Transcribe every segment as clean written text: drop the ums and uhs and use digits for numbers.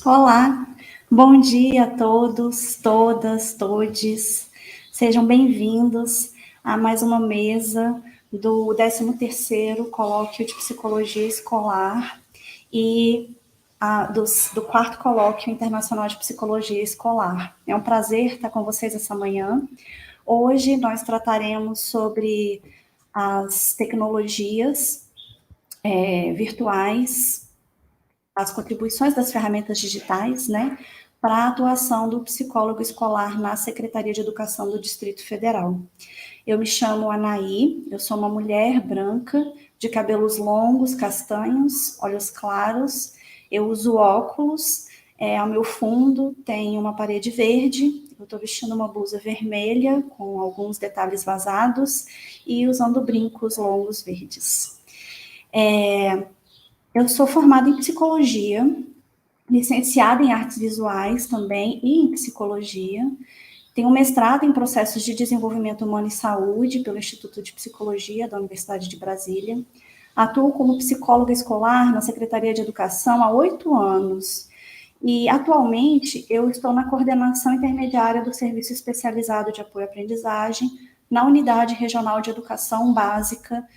Olá, bom dia a todos, todas, todes. Sejam bem-vindos a mais uma mesa do 13º Colóquio de Psicologia Escolar e do 4º Colóquio Internacional de Psicologia Escolar. É um prazer estar com vocês essa manhã. Hoje nós trataremos sobre as tecnologias virtuais, as contribuições das ferramentas digitais, né, para a atuação do psicólogo escolar na Secretaria de Educação do Distrito Federal. Eu me chamo Anaí, eu sou uma mulher branca, de cabelos longos, castanhos, olhos claros, eu uso óculos, ao meu fundo tem uma parede verde, eu estou vestindo uma blusa vermelha com alguns detalhes vazados e usando brincos longos verdes. Eu sou formada em psicologia, licenciada em artes visuais também e em psicologia. Tenho mestrado em processos de desenvolvimento humano e saúde pelo Instituto de Psicologia da Universidade de Brasília. Atuo como psicóloga escolar na Secretaria de Educação há 8 anos. E, atualmente, eu estou na coordenação intermediária do Serviço Especializado de Apoio à Aprendizagem na Unidade Regional de Educação Básica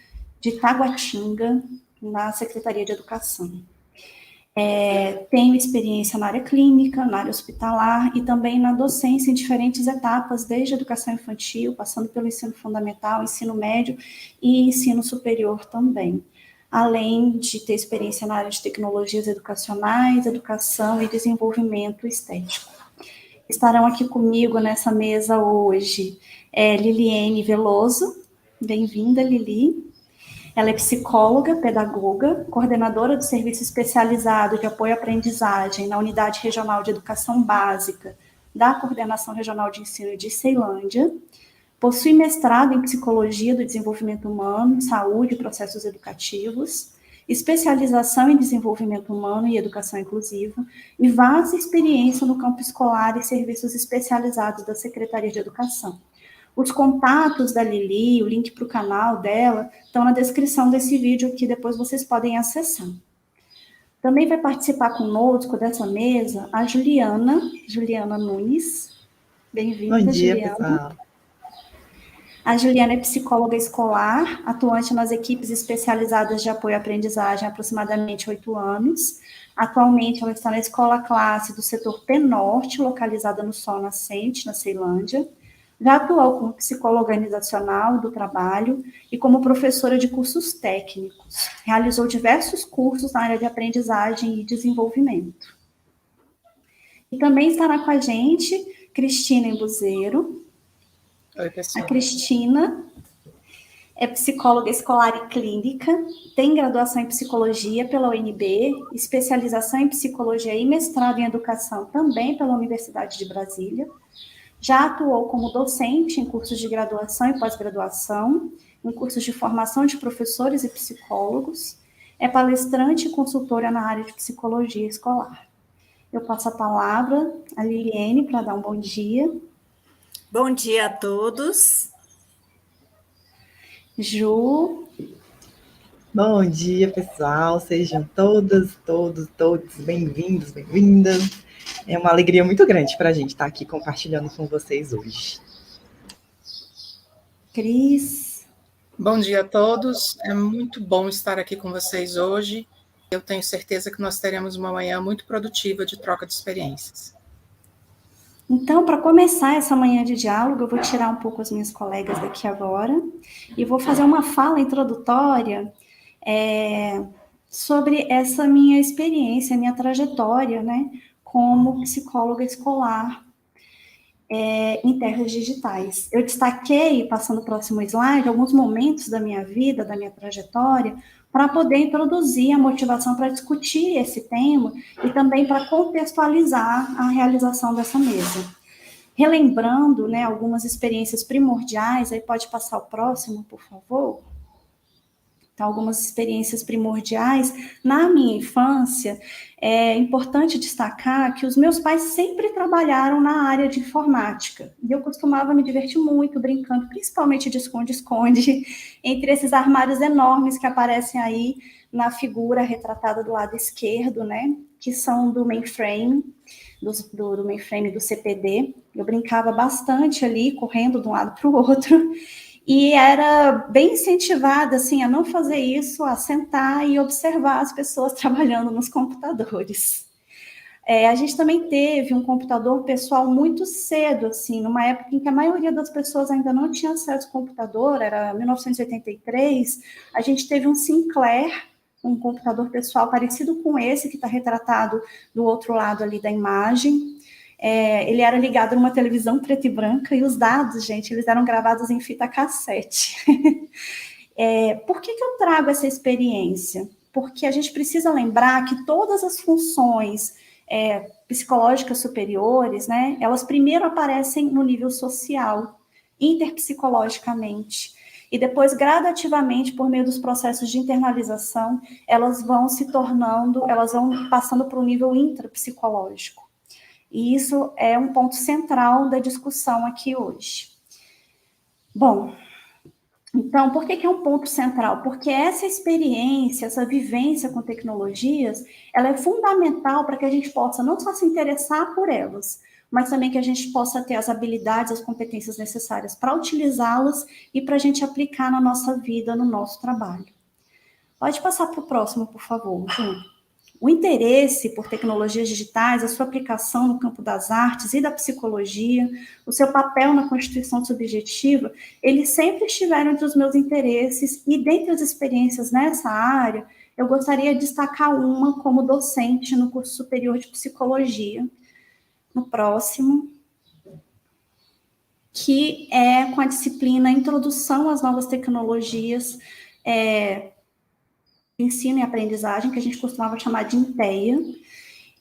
de Taguatinga, na Secretaria de Educação. Tenho experiência na área clínica, na área hospitalar e também na docência em diferentes etapas, desde a educação infantil, passando pelo ensino fundamental, ensino médio e ensino superior também. Além de ter experiência na área de tecnologias educacionais, educação e desenvolvimento estético. Estarão aqui comigo nessa mesa hoje Liliene Veloso. Bem-vinda, Lili. Ela é psicóloga, pedagoga, coordenadora do Serviço Especializado de Apoio à Aprendizagem na Unidade Regional de Educação Básica da Coordenação Regional de Ensino de Ceilândia. Possui mestrado em Psicologia do Desenvolvimento Humano, Saúde e Processos Educativos, especialização em Desenvolvimento Humano e Educação Inclusiva e vasta experiência no campo escolar e serviços especializados da Secretaria de Educação. Os contatos da Lili, o link para o canal dela, estão na descrição desse vídeo que depois vocês podem acessar. Também vai participar conosco dessa mesa a Juliana Nunes. Bem-vinda, Bom dia, Juliana. pessoal. A Juliana é psicóloga escolar, atuante nas equipes especializadas de apoio à aprendizagem há aproximadamente 8 anos. Atualmente, ela está na Escola Classe do setor P-Norte, localizada no Sol Nascente, na Ceilândia. Já atuou como psicóloga organizacional do trabalho e como professora de cursos técnicos. Realizou diversos cursos na área de aprendizagem e desenvolvimento. E também estará com a gente Cristina Embuzeiro. Oi, pessoal. A Cristina é psicóloga escolar e clínica, tem graduação em psicologia pela UNB, especialização em psicologia e mestrado em educação também pela Universidade de Brasília. Já atuou como docente em cursos de graduação e pós-graduação, em cursos de formação de professores e psicólogos, é palestrante e consultora na área de psicologia escolar. Eu passo a palavra à Liliene para dar um bom dia. Bom dia a todos. Ju. Bom dia, pessoal. Sejam todos bem-vindos, bem-vindas. É uma alegria muito grande para a gente estar aqui compartilhando com vocês hoje. Cris. Bom dia a todos. É muito bom estar aqui com vocês hoje. Eu tenho certeza que nós teremos uma manhã muito produtiva de troca de experiências. Então, para começar essa manhã de diálogo, eu vou tirar um pouco as minhas colegas daqui agora e vou fazer uma fala introdutória sobre essa minha experiência, minha trajetória, né, como psicóloga escolar em terras digitais. Eu destaquei, passando o próximo slide, alguns momentos da minha vida, da minha trajetória, para poder introduzir a motivação para discutir esse tema e também para contextualizar a realização dessa mesa. Relembrando, né, algumas experiências primordiais, aí pode passar o próximo, por favor? Então, algumas experiências primordiais. Na minha infância, é importante destacar que os meus pais sempre trabalharam na área de informática. E eu costumava me divertir muito brincando, principalmente de esconde-esconde, entre esses armários enormes que aparecem aí na figura retratada do lado esquerdo, né? Que são do mainframe, do mainframe do CPD. Eu brincava bastante ali, correndo de um lado para o outro. E era bem incentivada, assim, a não fazer isso, a sentar e observar as pessoas trabalhando nos computadores. A gente também teve um computador pessoal muito cedo, assim, numa época em que a maioria das pessoas ainda não tinha acesso ao computador, era 1983, a gente teve um Sinclair, um computador pessoal parecido com esse que está retratado do outro lado ali da imagem. Ele era ligado numa televisão preta e branca e os dados, gente, eles eram gravados em fita cassete. Por que eu trago essa experiência? Porque a gente precisa lembrar que todas as funções psicológicas superiores, né, elas primeiro aparecem no nível social, interpsicologicamente, e depois, gradativamente, por meio dos processos de internalização, elas vão passando para o nível intrapsicológico. E isso é um ponto central da discussão aqui hoje. Bom, então, por que é um ponto central? Porque essa experiência, essa vivência com tecnologias, ela é fundamental para que a gente possa não só se interessar por elas, mas também que a gente possa ter as habilidades, as competências necessárias para utilizá-las e para a gente aplicar na nossa vida, no nosso trabalho. Pode passar para o próximo, por favor, Ju. O interesse por tecnologias digitais, a sua aplicação no campo das artes e da psicologia, o seu papel na constituição subjetiva, eles sempre estiveram entre os meus interesses e, dentre as experiências nessa área, eu gostaria de destacar uma como docente no curso superior de psicologia, no próximo, que é com a disciplina Introdução às Novas Tecnologias, ensino e aprendizagem, que a gente costumava chamar de INTEA,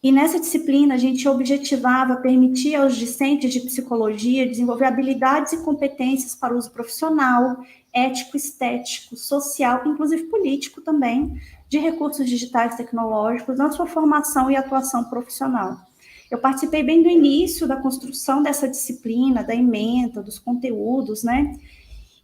e nessa disciplina a gente objetivava permitir aos discentes de psicologia desenvolver habilidades e competências para o uso profissional, ético, estético, social, inclusive político também, de recursos digitais tecnológicos na sua formação e atuação profissional. Eu participei bem do início da construção dessa disciplina, da ementa, dos conteúdos, né?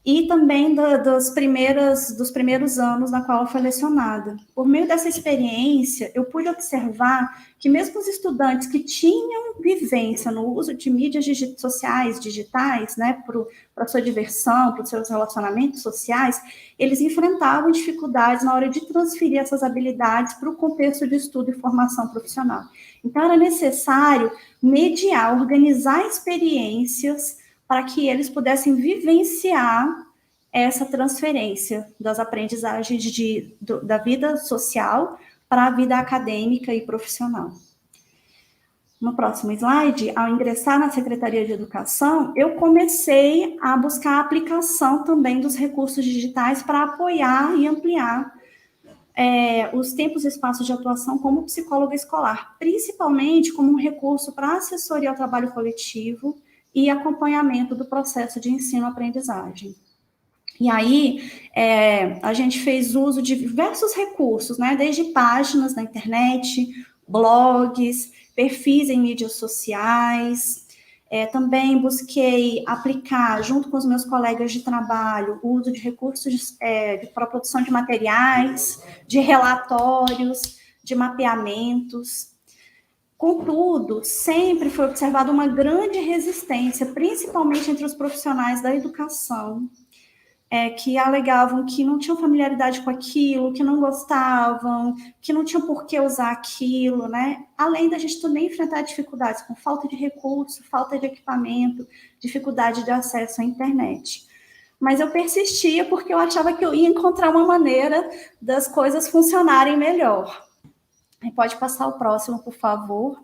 E também dos primeiros anos na qual eu fui lecionada. Por meio dessa experiência, eu pude observar que mesmo os estudantes que tinham vivência no uso de mídias sociais, digitais, né, para sua diversão, para os seus relacionamentos sociais, eles enfrentavam dificuldades na hora de transferir essas habilidades para o contexto de estudo e formação profissional. Então, era necessário mediar, organizar experiências para que eles pudessem vivenciar essa transferência das aprendizagens da vida social para a vida acadêmica e profissional. No próximo slide, ao ingressar na Secretaria de Educação, eu comecei a buscar a aplicação também dos recursos digitais para apoiar e ampliar os tempos e espaços de atuação como psicóloga escolar, principalmente como um recurso para assessoria ao trabalho coletivo e acompanhamento do processo de ensino-aprendizagem. E aí, a gente fez uso de diversos recursos, né, desde páginas na internet, blogs, perfis em mídias sociais. Também busquei aplicar, junto com os meus colegas de trabalho, o uso de recursos para a produção de materiais, de relatórios, de mapeamentos. Contudo, sempre foi observada uma grande resistência, principalmente entre os profissionais da educação, que alegavam que não tinham familiaridade com aquilo, que não gostavam, que não tinham por que usar aquilo, né? Além da gente também enfrentar dificuldades com falta de recurso, falta de equipamento, dificuldade de acesso à internet. Mas eu persistia porque eu achava que eu ia encontrar uma maneira das coisas funcionarem melhor. Pode passar o próximo, por favor.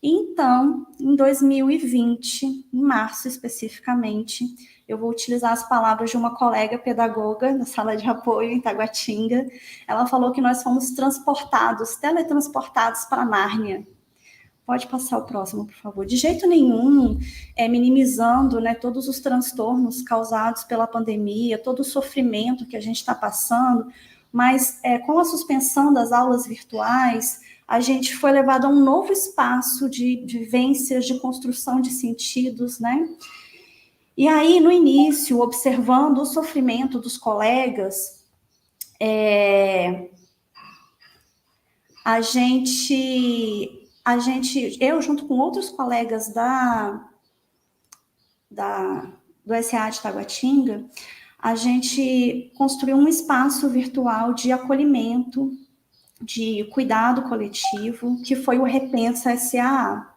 Então, em 2020, em março especificamente, eu vou utilizar as palavras de uma colega pedagoga na sala de apoio em Taguatinga. Ela falou que nós fomos teletransportados para Nárnia, Pode passar o próximo, por favor. De jeito nenhum, minimizando, né, todos os transtornos causados pela pandemia, todo o sofrimento que a gente está passando, mas com a suspensão das aulas virtuais, a gente foi levado a um novo espaço de vivências, de construção de sentidos, né? E aí, no início, observando o sofrimento dos colegas, eu, junto com outros colegas do SA de Taguatinga, a gente construiu um espaço virtual de acolhimento, de cuidado coletivo, que foi o Repensa SAA.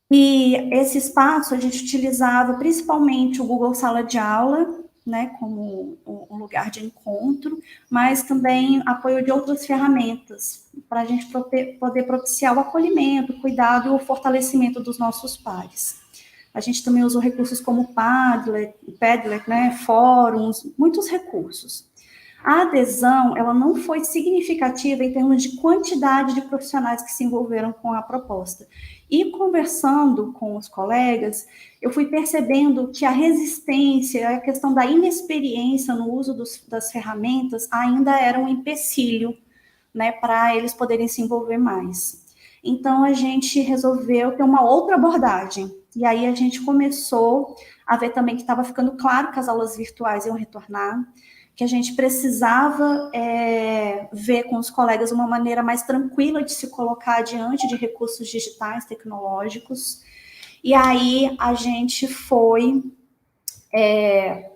E esse espaço a gente utilizava principalmente o Google Sala de Aula, né, como um lugar de encontro, mas também apoio de outras ferramentas, para a gente poder propiciar o acolhimento, o cuidado e o fortalecimento dos nossos pares. A gente também usou recursos como Padlet, né, fóruns, muitos recursos. A adesão, ela não foi significativa em termos de quantidade de profissionais que se envolveram com a proposta. E conversando com os colegas, eu fui percebendo que a resistência, a questão da inexperiência no uso das ferramentas ainda era um empecilho, né, para eles poderem se envolver mais. Então, a gente resolveu ter uma outra abordagem. E aí, a gente começou a ver também que estava ficando claro que as aulas virtuais iam retornar, que a gente precisava ver com os colegas uma maneira mais tranquila de se colocar diante de recursos digitais, tecnológicos. E aí, a gente foi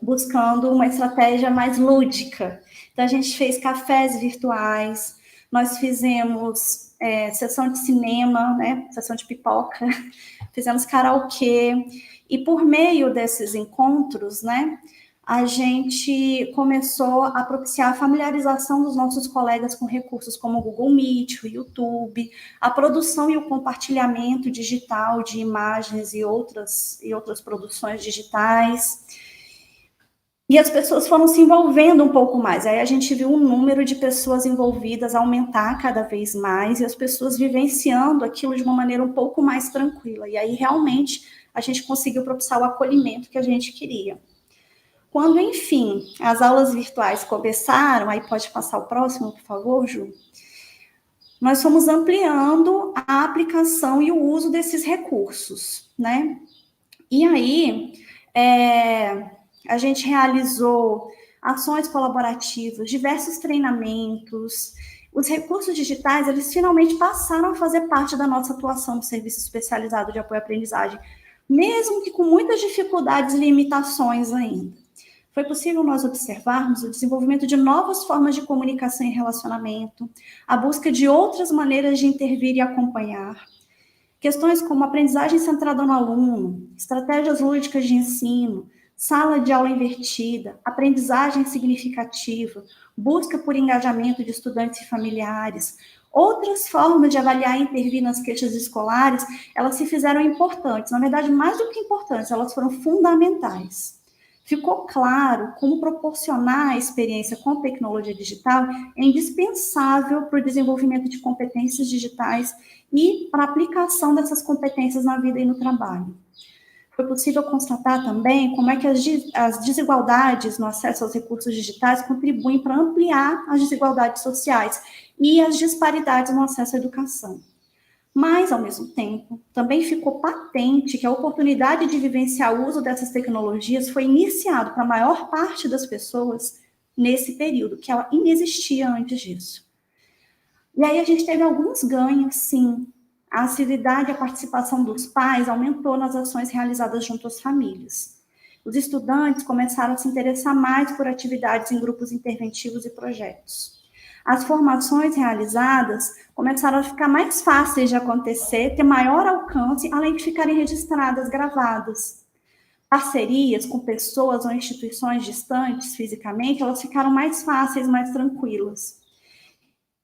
buscando uma estratégia mais lúdica. Então, a gente fez cafés virtuais, nós fizemos sessão de cinema, né, sessão de pipoca, fizemos karaokê, e por meio desses encontros, né, a gente começou a propiciar a familiarização dos nossos colegas com recursos como o Google Meet, o YouTube, a produção e o compartilhamento digital de imagens e outras produções digitais. E as pessoas foram se envolvendo um pouco mais. Aí a gente viu o número de pessoas envolvidas aumentar cada vez mais e as pessoas vivenciando aquilo de uma maneira um pouco mais tranquila. E aí, realmente, a gente conseguiu propiciar o acolhimento que a gente queria. Quando, enfim, as aulas virtuais começaram, aí pode passar o próximo, por favor, Ju? Nós fomos ampliando a aplicação e o uso desses recursos, né? E aí, a gente realizou ações colaborativas, diversos treinamentos. Os recursos digitais, eles finalmente passaram a fazer parte da nossa atuação no Serviço Especializado de Apoio à Aprendizagem, mesmo que com muitas dificuldades e limitações ainda. Foi possível nós observarmos o desenvolvimento de novas formas de comunicação e relacionamento, a busca de outras maneiras de intervir e acompanhar, questões como aprendizagem centrada no aluno, estratégias lúdicas de ensino, sala de aula invertida, aprendizagem significativa, busca por engajamento de estudantes e familiares. Outras formas de avaliar e intervir nas queixas escolares, elas se fizeram importantes. Na verdade, mais do que importantes, elas foram fundamentais. Ficou claro como proporcionar a experiência com tecnologia digital é indispensável para o desenvolvimento de competências digitais e para a aplicação dessas competências na vida e no trabalho. Foi possível constatar também como é que as desigualdades no acesso aos recursos digitais contribuem para ampliar as desigualdades sociais e as disparidades no acesso à educação. Mas, ao mesmo tempo, também ficou patente que a oportunidade de vivenciar o uso dessas tecnologias foi iniciado para a maior parte das pessoas nesse período, que ela inexistia antes disso. E aí a gente teve alguns ganhos, sim. A assiduidade e a participação dos pais aumentou nas ações realizadas junto às famílias. Os estudantes começaram a se interessar mais por atividades em grupos interventivos e projetos. As formações realizadas começaram a ficar mais fáceis de acontecer, ter maior alcance, além de ficarem registradas, gravadas. Parcerias com pessoas ou instituições distantes fisicamente, elas ficaram mais fáceis, mais tranquilas.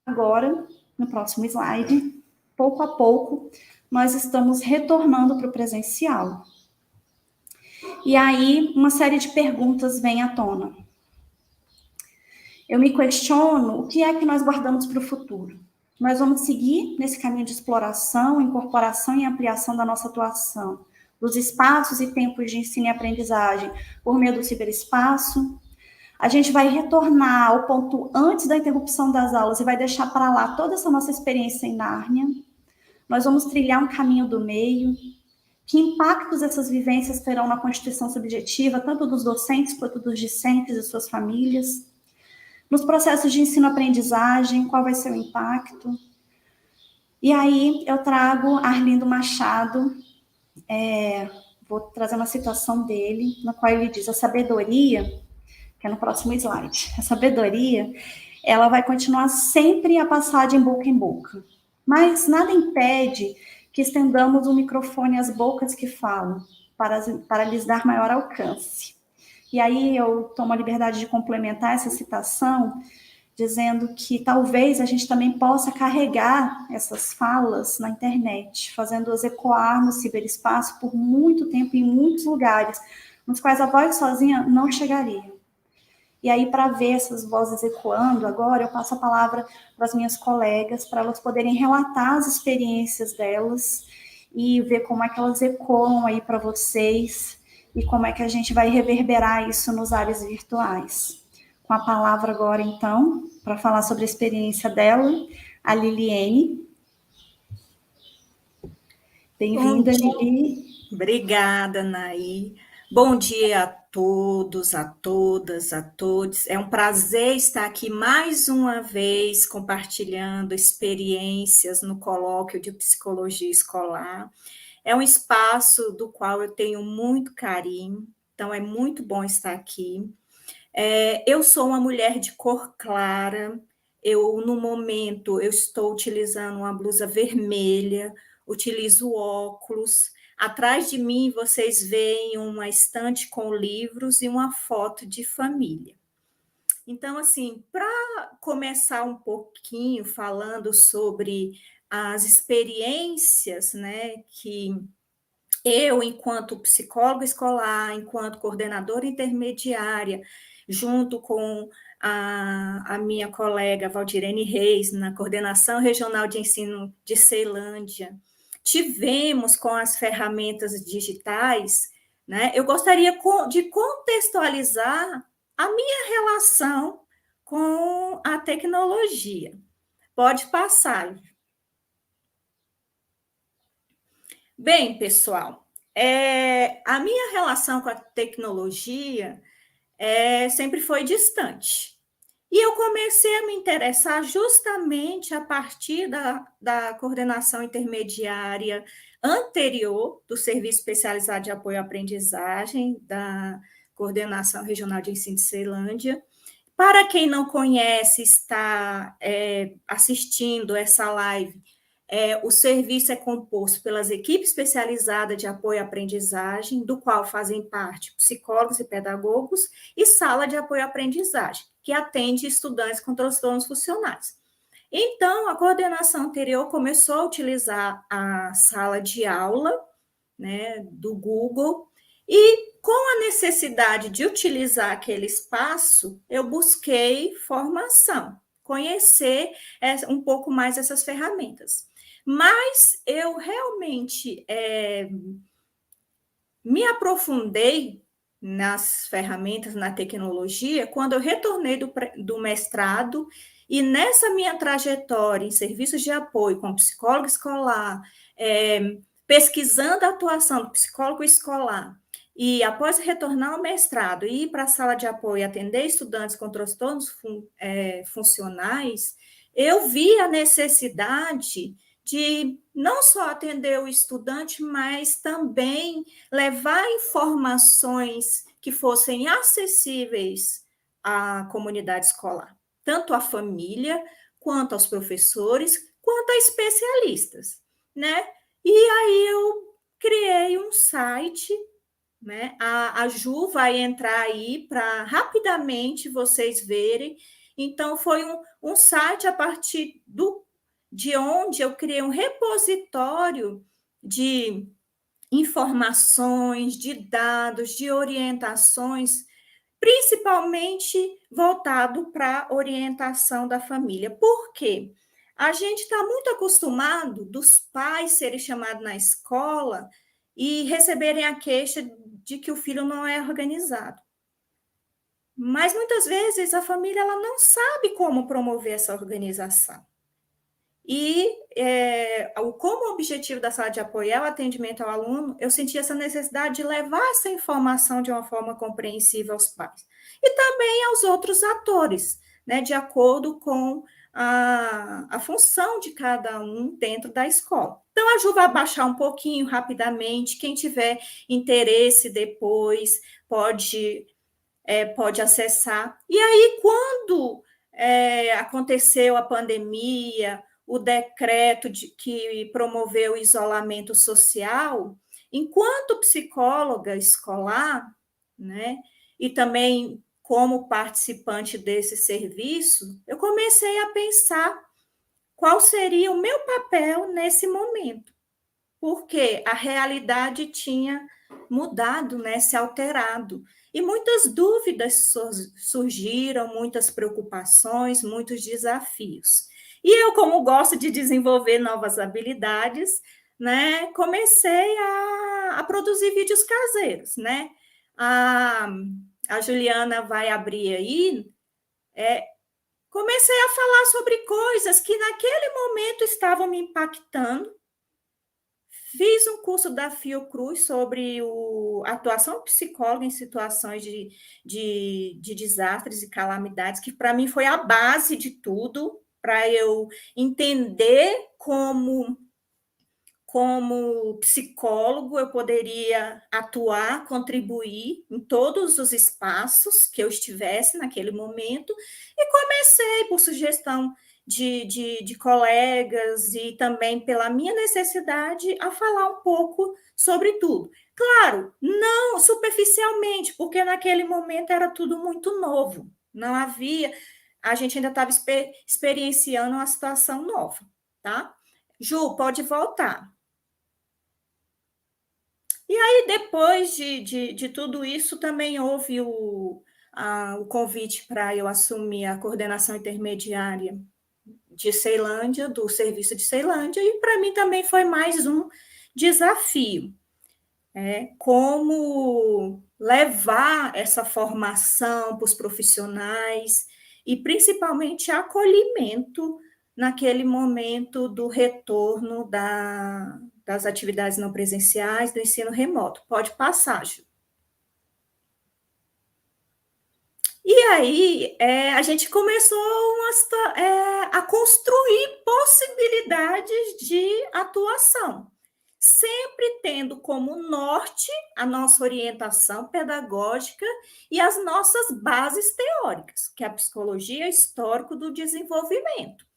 Agora, no próximo slide, pouco a pouco, nós estamos retornando para o presencial. E aí, uma série de perguntas vem à tona. Eu me questiono o que é que nós guardamos para o futuro. nós vamos seguir nesse caminho de exploração, incorporação e ampliação da nossa atuação, dos espaços e tempos de ensino e aprendizagem por meio do ciberespaço. A gente vai retornar ao ponto antes da interrupção das aulas e vai deixar para lá toda essa nossa experiência em Nárnia. Nós vamos trilhar um caminho do meio. Que impactos essas vivências terão na constituição subjetiva, tanto dos docentes quanto dos discentes e suas famílias? Nos processos de ensino-aprendizagem, qual vai ser o impacto? E aí eu trago Arlindo Machado, vou trazer uma citação dele, na qual ele diz: a sabedoria, que é no próximo slide, a sabedoria, ela vai continuar sempre a passar de boca em boca, mas nada impede que estendamos o microfone às bocas que falam, para lhes dar maior alcance. E aí eu tomo a liberdade de complementar essa citação, dizendo que talvez a gente também possa carregar essas falas na internet, fazendo-as ecoar no ciberespaço por muito tempo em muitos lugares, nos quais a voz sozinha não chegaria. E aí, para ver essas vozes ecoando agora, eu passo a palavra para as minhas colegas, para elas poderem relatar as experiências delas e ver como é que elas ecoam aí para vocês e como é que a gente vai reverberar isso nos ares virtuais. Com a palavra agora, então, para falar sobre a experiência dela, a Liliene. Bem-vinda, Lili. Obrigada, Naí. Bom dia a todos, a todas, a todos. É um prazer estar aqui mais uma vez compartilhando experiências no colóquio de psicologia escolar. É um espaço do qual eu tenho muito carinho, então é muito bom estar aqui. Eu sou uma mulher de cor clara, no momento, eu estou utilizando uma blusa vermelha, utilizo óculos. Atrás de mim, vocês veem uma estante com livros e uma foto de família. Então, assim, para começar um pouquinho falando sobre as experiências, né, que eu, enquanto psicóloga escolar, enquanto coordenadora intermediária, junto com a minha colega Valdirene Reis, na Coordenação Regional de Ensino de Ceilândia, tivemos com as ferramentas digitais, né? Eu gostaria de contextualizar a minha relação com a tecnologia. Pode passar. Bem, pessoal, a minha relação com a tecnologia sempre foi distante. E eu comecei a me interessar justamente a partir da coordenação intermediária anterior do Serviço Especializado de Apoio à Aprendizagem, da Coordenação Regional de Ensino de Ceilândia. Para quem não conhece, está assistindo essa live, o serviço é composto pelas equipes especializadas de apoio à aprendizagem, do qual fazem parte psicólogos e pedagogos, e sala de apoio à aprendizagem, que atende estudantes com transtornos funcionais. Então, a coordenação anterior começou a utilizar a sala de aula, né, do Google, e com a necessidade de utilizar aquele espaço, eu busquei formação, conhecer um pouco mais essas ferramentas. Mas eu realmente me aprofundei nas ferramentas, na tecnologia, quando eu retornei do mestrado, e nessa minha trajetória em serviços de apoio como psicólogo escolar, pesquisando a atuação do psicólogo escolar, e após retornar ao mestrado e ir para a sala de apoio e atender estudantes com transtornos funcionais, eu vi a necessidade de não só atender o estudante, mas também levar informações que fossem acessíveis à comunidade escolar, tanto à família, quanto aos professores, quanto a especialistas, né? E aí eu criei um site, né? A Ju vai entrar aí para rapidamente vocês verem. Então, foi um site a partir de onde eu criei um repositório de informações, de dados, de orientações, principalmente voltado para a orientação da família. Por quê? A gente está muito acostumado dos pais serem chamados na escola e receberem a queixa de que o filho não é organizado. Mas muitas vezes a família ela não sabe como promover essa organização. E como o objetivo da sala de apoio é o atendimento ao aluno, eu senti essa necessidade de levar essa informação de uma forma compreensível aos pais. E também aos outros atores, né, de acordo com a função de cada um dentro da escola. Então, a Ju vai baixar um pouquinho rapidamente. Quem tiver interesse depois pode acessar. E aí, quando aconteceu a pandemia, o decreto que promoveu o isolamento social, enquanto psicóloga escolar, né, e também como participante desse serviço, eu comecei a pensar qual seria o meu papel nesse momento, porque a realidade tinha mudado, né, se alterado, e muitas dúvidas surgiram, muitas preocupações, muitos desafios. E eu, como gosto de desenvolver novas habilidades, né, comecei a produzir vídeos caseiros, né? A Juliana vai abrir aí. Comecei a falar sobre coisas que naquele momento estavam me impactando. Fiz um curso da Fiocruz sobre a atuação psicóloga em situações de desastres e calamidades, que para mim foi a base de tudo, para eu entender como psicólogo eu poderia atuar, contribuir em todos os espaços que eu estivesse naquele momento, e comecei por sugestão de colegas e também pela minha necessidade a falar um pouco sobre tudo. Claro, não superficialmente, porque naquele momento era tudo muito novo, não havia, a gente ainda estava experienciando uma situação nova, tá? Ju, pode voltar. E aí, depois de tudo isso, também houve o convite para eu assumir a coordenação intermediária de Ceilândia, do serviço de Ceilândia, e para mim também foi mais um desafio. Como levar essa formação para os profissionais e, principalmente, acolhimento naquele momento do retorno das atividades não presenciais, do ensino remoto. Pode passar, Ju. E aí, a gente começou a construir possibilidades de atuação, sempre tendo como norte a nossa orientação pedagógica e as nossas bases teóricas, que é a psicologia histórica do desenvolvimento.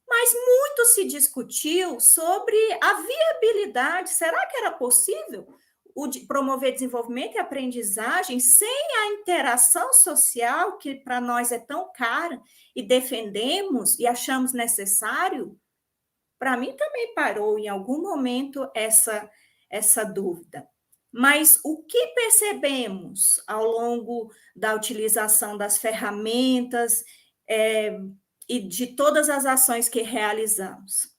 Mas muito se discutiu sobre a viabilidade. Será que era possível promover desenvolvimento e aprendizagem sem a interação social, que para nós é tão cara, e defendemos e achamos necessário? Para mim também parou em algum momento essa dúvida. Mas o que percebemos ao longo da utilização das ferramentas e de todas as ações que realizamos?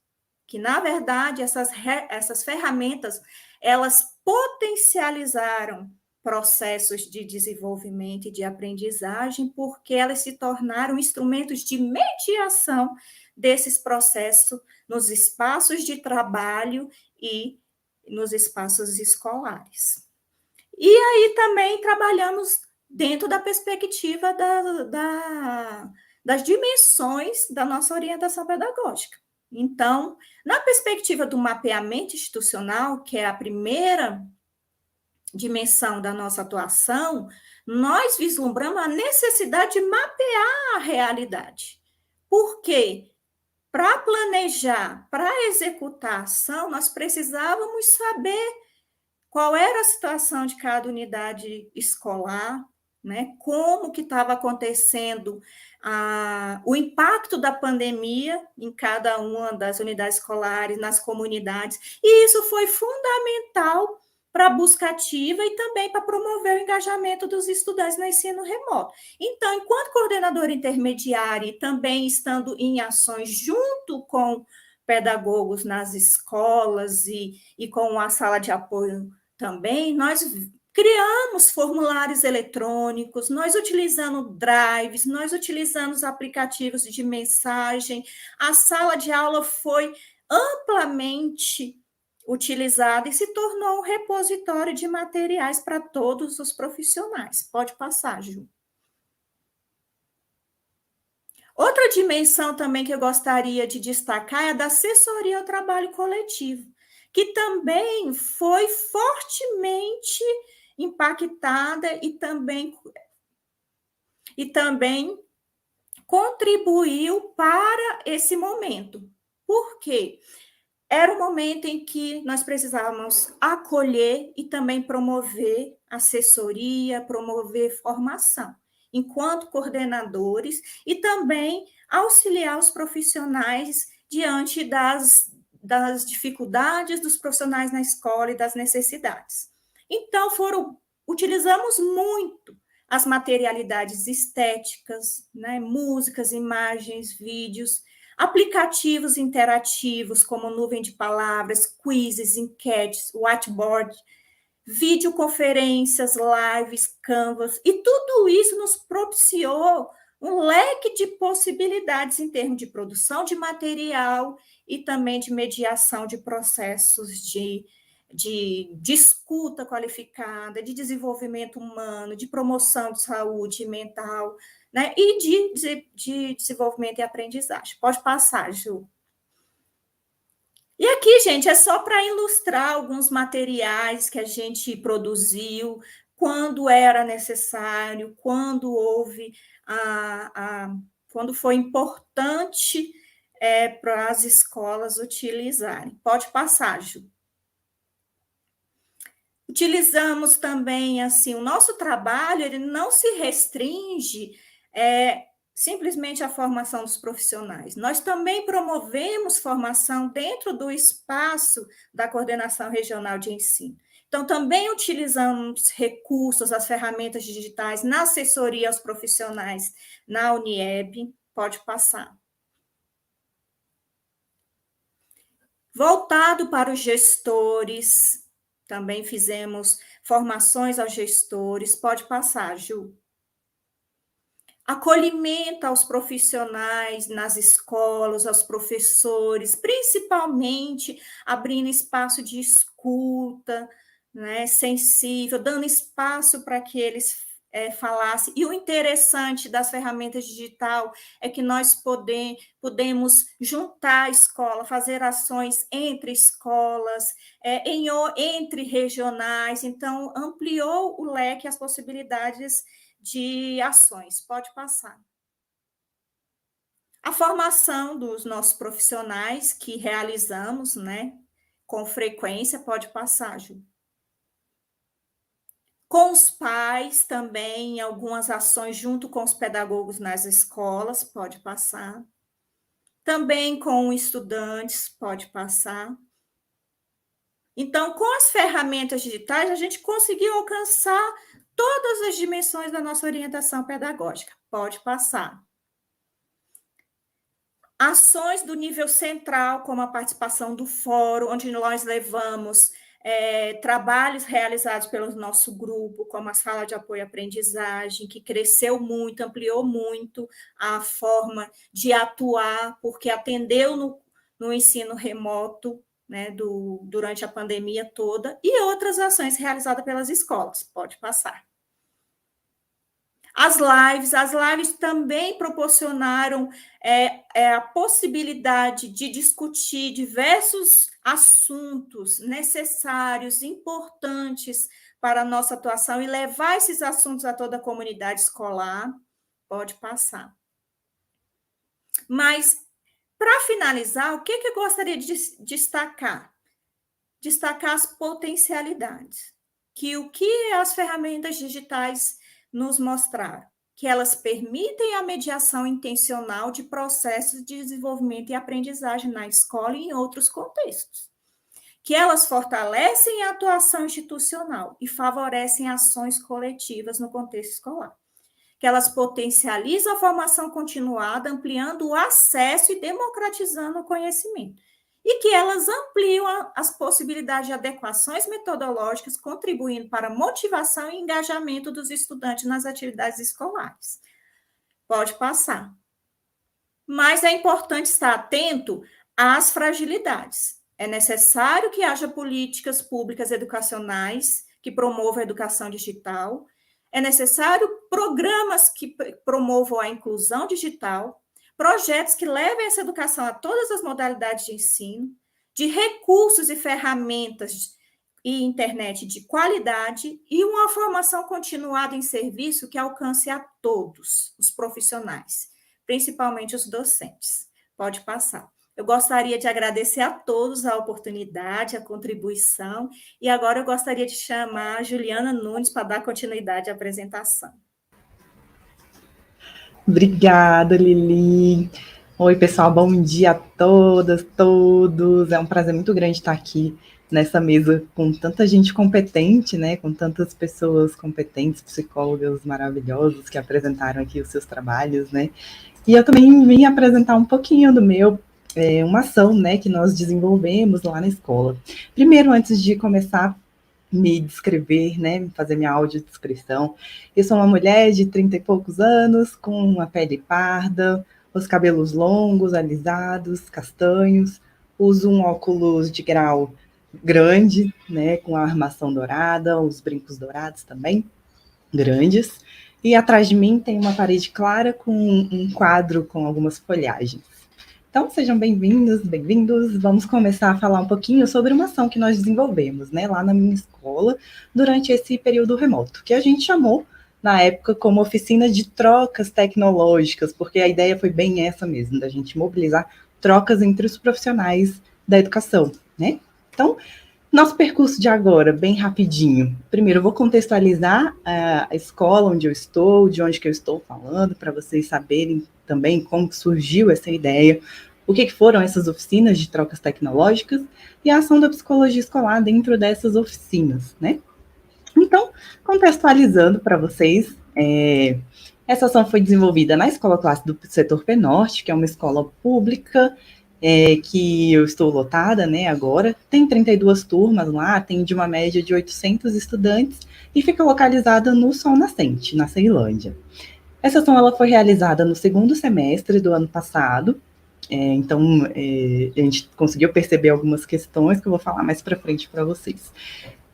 Que, na verdade, essas ferramentas, elas potencializaram processos de desenvolvimento e de aprendizagem, porque elas se tornaram instrumentos de mediação desses processos nos espaços de trabalho e nos espaços escolares. E aí também trabalhamos dentro da perspectiva das dimensões da nossa orientação pedagógica. Então, na perspectiva do mapeamento institucional, que é a primeira dimensão da nossa atuação, nós vislumbramos a necessidade de mapear a realidade. Por quê? Para planejar, para executar a ação, nós precisávamos saber qual era a situação de cada unidade escolar, né? Como que estava acontecendo o impacto da pandemia em cada uma das unidades escolares, nas comunidades. E isso foi fundamental para a busca ativa e também para promover o engajamento dos estudantes no ensino remoto. Então, enquanto coordenadora intermediária e também estando em ações junto com pedagogos nas escolas e com a sala de apoio também, nós criamos formulários eletrônicos, nós utilizamos drives, nós utilizamos aplicativos de mensagem, a sala de aula foi amplamente utilizada e se tornou um repositório de materiais para todos os profissionais. Pode passar, Ju. Outra dimensão também que eu gostaria de destacar é a da assessoria ao trabalho coletivo, que também foi fortemente impactada e também contribuiu para esse momento. Por quê? Era o momento em que nós precisávamos acolher e também promover assessoria, promover formação, enquanto coordenadores, e também auxiliar os profissionais diante das dificuldades dos profissionais na escola e das necessidades. Então, utilizamos muito as materialidades estéticas, né, músicas, imagens, vídeos, aplicativos interativos, como nuvem de palavras, quizzes, enquetes, whiteboard, videoconferências, lives, canvas, e tudo isso nos propiciou um leque de possibilidades em termos de produção de material e também de mediação de processos de escuta qualificada, de desenvolvimento humano, de promoção de saúde mental, né? E de desenvolvimento e aprendizagem. Pode passar, Ju. E aqui, gente, é só para ilustrar alguns materiais que a gente produziu, quando era necessário, quando houve quando foi importante para as escolas utilizarem. Pode passar, Ju. Utilizamos também, assim, o nosso trabalho, ele não se restringe simplesmente à formação dos profissionais. Nós também promovemos formação dentro do espaço da Coordenação Regional de Ensino. Então, também utilizamos recursos, as ferramentas digitais na assessoria aos profissionais na Unieb. Pode passar. Voltado para os gestores, também fizemos formações aos gestores. Pode passar, Ju. Acolhimento aos profissionais nas escolas, aos professores, principalmente abrindo espaço de escuta, né, sensível, dando espaço para que eles falassem. E o interessante das ferramentas digitais é que nós podemos juntar a escola, fazer ações entre escolas, entre regionais, então ampliou o leque, as possibilidades de ações. Pode passar. A formação dos nossos profissionais que realizamos, né, com frequência, pode passar, Ju. Com os pais também, algumas ações junto com os pedagogos nas escolas, pode passar. Também com estudantes, pode passar. Então, com as ferramentas digitais, a gente conseguiu alcançar todas as dimensões da nossa orientação pedagógica. Pode passar. Ações do nível central, como a participação do fórum, onde nós levamos trabalhos realizados pelo nosso grupo, como a sala de apoio à aprendizagem, que cresceu muito, ampliou muito a forma de atuar, porque atendeu no ensino remoto, né, durante a pandemia toda, e outras ações realizadas pelas escolas. Pode passar. As lives também proporcionaram a possibilidade de discutir diversos assuntos necessários, importantes para a nossa atuação e levar esses assuntos a toda a comunidade escolar. Pode passar. Mas, para finalizar, o que eu gostaria de destacar? Destacar as potencialidades. O que as ferramentas digitais nos mostraram? Que elas permitem a mediação intencional de processos de desenvolvimento e aprendizagem na escola e em outros contextos. que elas fortalecem a atuação institucional e favorecem ações coletivas no contexto escolar, que elas potencializam a formação continuada, ampliando o acesso e democratizando o conhecimento, e que elas ampliam as possibilidades de adequações metodológicas, contribuindo para a motivação e engajamento dos estudantes nas atividades escolares. Pode passar. Mas é importante estar atento às fragilidades. É necessário que haja políticas públicas educacionais que promovam a educação digital. É necessário programas que promovam a inclusão digital, projetos que levem essa educação a todas as modalidades de ensino, de recursos e ferramentas e internet de qualidade e uma formação continuada em serviço que alcance a todos os profissionais, principalmente os docentes. Pode passar. Eu gostaria de agradecer a todos a oportunidade, a contribuição, e agora eu gostaria de chamar a Juliana Nunes para dar continuidade à apresentação. Obrigada, Lili. Oi, pessoal, bom dia a todas, todos. É um prazer muito grande estar aqui nessa mesa com tanta gente competente, né? Com tantas pessoas competentes, psicólogas maravilhosos que apresentaram aqui os seus trabalhos, né? E eu também vim apresentar um pouquinho do meu, uma ação, né, que nós desenvolvemos lá na escola. Primeiro, antes de começar me descrever, né, fazer minha audiodescrição, eu sou uma mulher de 30 e poucos anos, com uma pele parda, os cabelos longos, alisados, castanhos, uso um óculos de grau grande, né, com a armação dourada, os brincos dourados também, grandes, e atrás de mim tem uma parede clara com um quadro com algumas folhagens. Então, sejam bem-vindos, bem-vindos. Vamos começar a falar um pouquinho sobre uma ação que nós desenvolvemos, né, lá na minha escola, durante esse período remoto, que a gente chamou, na época, como oficina de trocas tecnológicas, porque a ideia foi bem essa mesmo, da gente mobilizar trocas entre os profissionais da educação, né? Então, nosso percurso de agora, bem rapidinho. Primeiro, eu vou contextualizar a escola onde eu estou, de onde que eu estou falando, para vocês saberem também como surgiu essa ideia, o que foram essas oficinas de trocas tecnológicas e a ação da psicologia escolar dentro dessas oficinas, né? Então, contextualizando para vocês, essa ação foi desenvolvida na Escola Classe do Setor P-Norte, que é uma escola pública, que eu estou lotada, né, agora. Tem 32 turmas lá, tem de uma média de 800 estudantes e fica localizada no Sol Nascente, na Ceilândia. Essa ação ela foi realizada no segundo semestre do ano passado, então a gente conseguiu perceber algumas questões que eu vou falar mais para frente para vocês.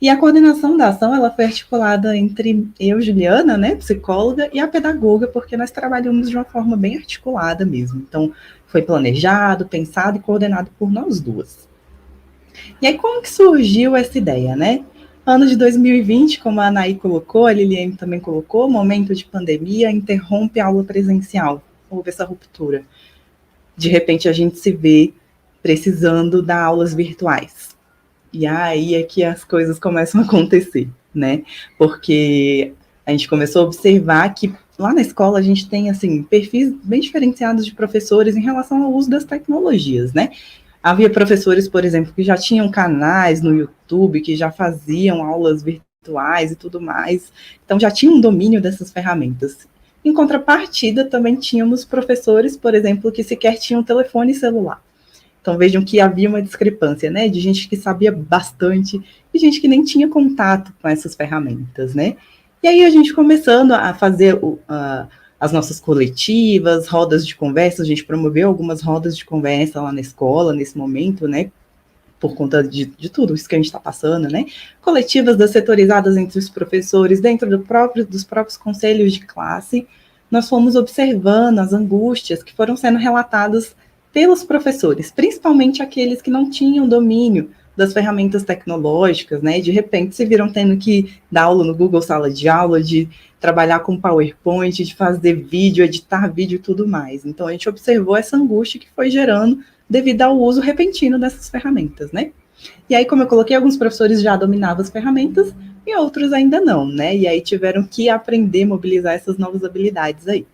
E a coordenação da ação ela foi articulada entre eu, Juliana, né, psicóloga, e a pedagoga, porque nós trabalhamos de uma forma bem articulada mesmo. Então, foi planejado, pensado e coordenado por nós duas. E aí, como que surgiu essa ideia, né? Ano de 2020, como a Anaí colocou, a Liliane também colocou, momento de pandemia, interrompe a aula presencial. Houve essa ruptura. De repente, a gente se vê precisando dar aulas virtuais. E aí é que as coisas começam a acontecer, né? Porque a gente começou a observar que lá na escola a gente tem, assim, perfis bem diferenciados de professores em relação ao uso das tecnologias, né? Havia professores, por exemplo, que já tinham canais no YouTube, que já faziam aulas virtuais e tudo mais, então já tinham um domínio dessas ferramentas. Em contrapartida, também tínhamos professores, por exemplo, que sequer tinham telefone celular. Então, vejam que havia uma discrepância, né, de gente que sabia bastante e gente que nem tinha contato com essas ferramentas, né. E aí a gente começando a fazer as nossas coletivas, rodas de conversa, a gente promoveu algumas rodas de conversa lá na escola, nesse momento, né, por conta de tudo isso que a gente está passando, né, coletivas setorizadas entre os professores, dentro dos próprios conselhos de classe, nós fomos observando as angústias que foram sendo relatadas pelos professores, principalmente aqueles que não tinham domínio das ferramentas tecnológicas, né, de repente se viram tendo que dar aula no Google Sala de Aula, de trabalhar com PowerPoint, de fazer vídeo, editar vídeo e tudo mais. Então, a gente observou essa angústia que foi gerando devido ao uso repentino dessas ferramentas, né. E aí, como eu coloquei, alguns professores já dominavam as ferramentas e outros ainda não, né, e aí tiveram que aprender a mobilizar essas novas habilidades aí.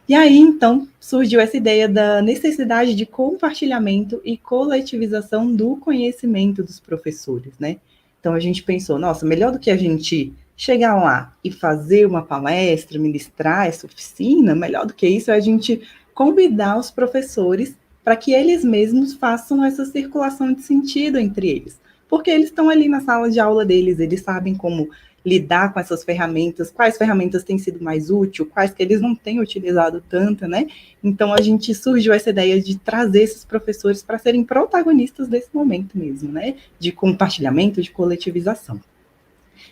E aí, então, surgiu essa ideia da necessidade de compartilhamento e coletivização do conhecimento dos professores, né? Então, a gente pensou, nossa, melhor do que a gente chegar lá e fazer uma palestra, ministrar essa oficina, melhor do que isso é a gente convidar os professores para que eles mesmos façam essa circulação de sentido entre eles. Porque eles estão ali na sala de aula deles, eles sabem como lidar com essas ferramentas, quais ferramentas têm sido mais úteis, quais que eles não têm utilizado tanto, né? Então, a gente surgiu essa ideia de trazer esses professores para serem protagonistas desse momento mesmo, né? De compartilhamento, de coletivização.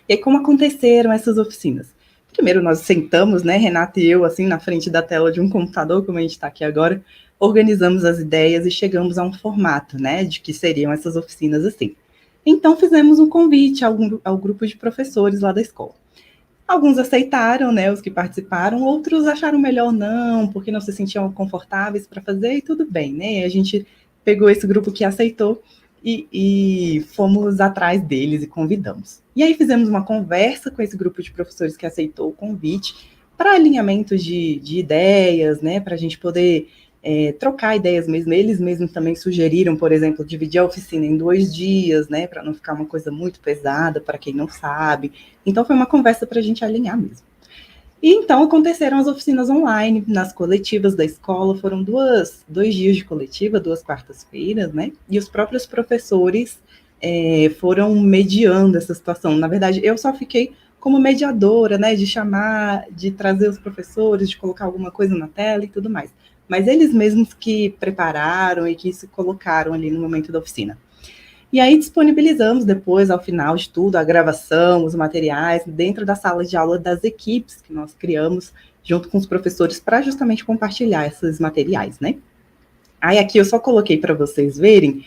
E aí, como aconteceram essas oficinas? Primeiro, nós sentamos, né, Renata e eu, assim, na frente da tela de um computador, como a gente está aqui agora, organizamos as ideias e chegamos a um formato, né, de que seriam essas oficinas assim. Então, fizemos um convite ao grupo de professores lá da escola. Alguns aceitaram, né, os que participaram, outros acharam melhor não, porque não se sentiam confortáveis para fazer, e tudo bem, né? E a gente pegou esse grupo que aceitou e fomos atrás deles e convidamos. E aí fizemos uma conversa com esse grupo de professores que aceitou o convite para alinhamento de ideias, né, para a gente poder trocar ideias mesmo. Eles mesmos também sugeriram, por exemplo, dividir a oficina em 2 dias, né, para não ficar uma coisa muito pesada para quem não sabe. Então, foi uma conversa para a gente alinhar mesmo. E então aconteceram as oficinas online, nas coletivas da escola, foram 2 dias de coletiva, 2 quartas-feiras, né, e os próprios professores foram mediando essa situação. Na verdade, eu só fiquei como mediadora, né, de chamar, de trazer os professores, de colocar alguma coisa na tela e tudo mais. Mas eles mesmos que prepararam e que se colocaram ali no momento da oficina. E aí disponibilizamos depois, ao final de tudo, a gravação, os materiais, dentro da sala de aula das equipes que nós criamos, junto com os professores, para justamente compartilhar esses materiais, né? Aí aqui eu só coloquei para vocês verem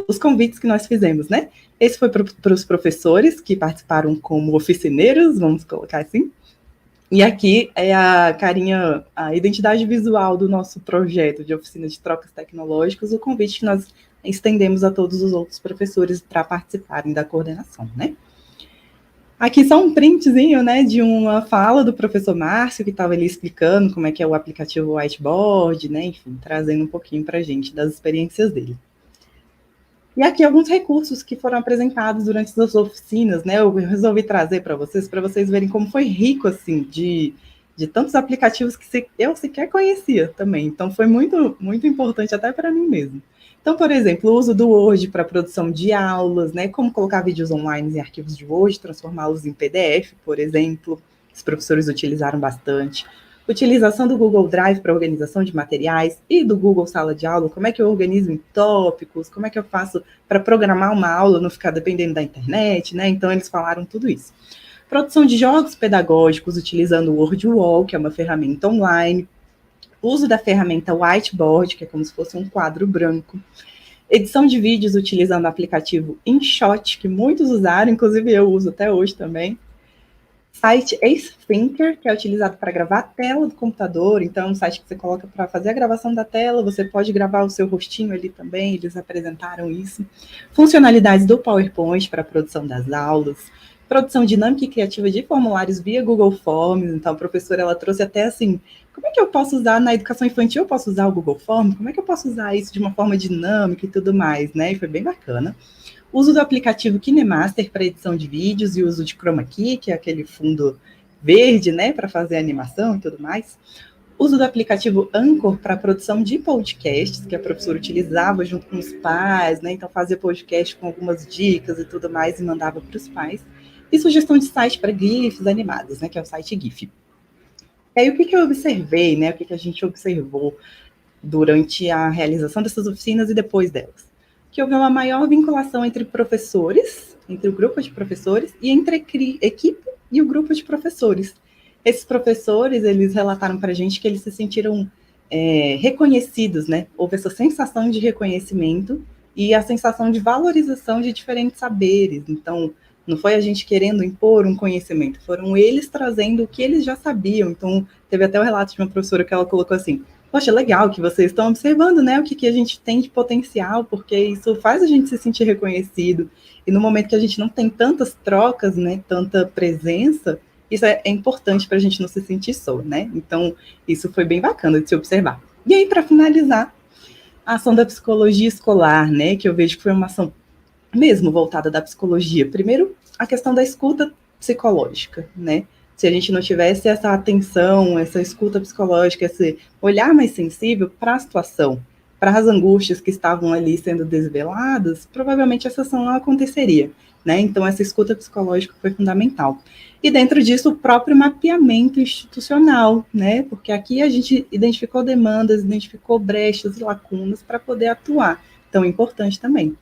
os convites que nós fizemos, né? Esse foi para os professores que participaram como oficineiros, vamos colocar assim. E aqui é a carinha, a identidade visual do nosso projeto de oficina de trocas tecnológicas, o convite que nós estendemos a todos os outros professores para participarem da coordenação, né? Aqui só um printzinho, né, de uma fala do professor Márcio, que estava ali explicando como é que é o aplicativo Whiteboard, né, enfim, trazendo um pouquinho para a gente das experiências dele. E aqui alguns recursos que foram apresentados durante as oficinas, né? Eu resolvi trazer para vocês verem como foi rico, assim, de tantos aplicativos que eu sequer conhecia também. Então, foi muito, muito importante até para mim mesmo. Então, por exemplo, o uso do Word para produção de aulas, né? Como colocar vídeos online em arquivos de Word, transformá-los em PDF, por exemplo. Os professores utilizaram bastante. Utilização do Google Drive para organização de materiais e do Google Sala de Aula, como é que eu organizo em tópicos, como é que eu faço para programar uma aula, não ficar dependendo da internet, né? Então, eles falaram tudo isso. Produção de jogos pedagógicos utilizando o WordWall, que é uma ferramenta online. Uso da ferramenta Whiteboard, que é como se fosse um quadro branco. Edição de vídeos utilizando o aplicativo InShot, que muitos usaram, inclusive eu uso até hoje também. Site Ace Thinker, que é utilizado para gravar a tela do computador, então é um site que você coloca para fazer a gravação da tela, você pode gravar o seu rostinho ali também, eles apresentaram isso. Funcionalidades do PowerPoint para a produção das aulas, produção dinâmica e criativa de formulários via Google Forms, então a professora ela trouxe até assim, como é que eu posso usar na educação infantil, eu posso usar o Google Forms, como é que eu posso usar isso de uma forma dinâmica e tudo mais, né, e foi bem bacana. Uso do aplicativo KineMaster para edição de vídeos e uso de Chroma Key, que é aquele fundo verde, né, para fazer animação e tudo mais. Uso do aplicativo Anchor para produção de podcasts, que a professora utilizava junto com os pais, né, então fazia podcast com algumas dicas e tudo mais e mandava para os pais. E sugestão de site para GIFs animados, né, que é o site GIF. E aí o que eu observei, né, o que a gente observou durante a realização dessas oficinas e depois delas? Que houve uma maior vinculação entre professores, entre o grupo de professores, e entre a equipe e o grupo de professores. Esses professores, eles relataram para a gente que eles se sentiram reconhecidos, né? Houve essa sensação de reconhecimento e a sensação de valorização de diferentes saberes. Então, não foi a gente querendo impor um conhecimento, foram eles trazendo o que eles já sabiam. Então, teve até o relato de uma professora que ela colocou assim, poxa, legal que vocês estão observando, né, o que a gente tem de potencial, porque isso faz a gente se sentir reconhecido. E no momento que a gente não tem tantas trocas, né, tanta presença, isso é importante para a gente não se sentir só, né? Então, isso foi bem bacana de se observar. E aí, para finalizar, a ação da psicologia escolar, né, que eu vejo que foi uma ação mesmo voltada da psicologia. Primeiro, a questão da escuta psicológica, né? Se a gente não tivesse essa atenção, essa escuta psicológica, esse olhar mais sensível para a situação, para as angústias que estavam ali sendo desveladas, provavelmente essa ação não aconteceria, né? Então, essa escuta psicológica foi fundamental. E dentro disso, o próprio mapeamento institucional, né? Porque aqui a gente identificou demandas, identificou brechas e lacunas para poder atuar. Então, importante também.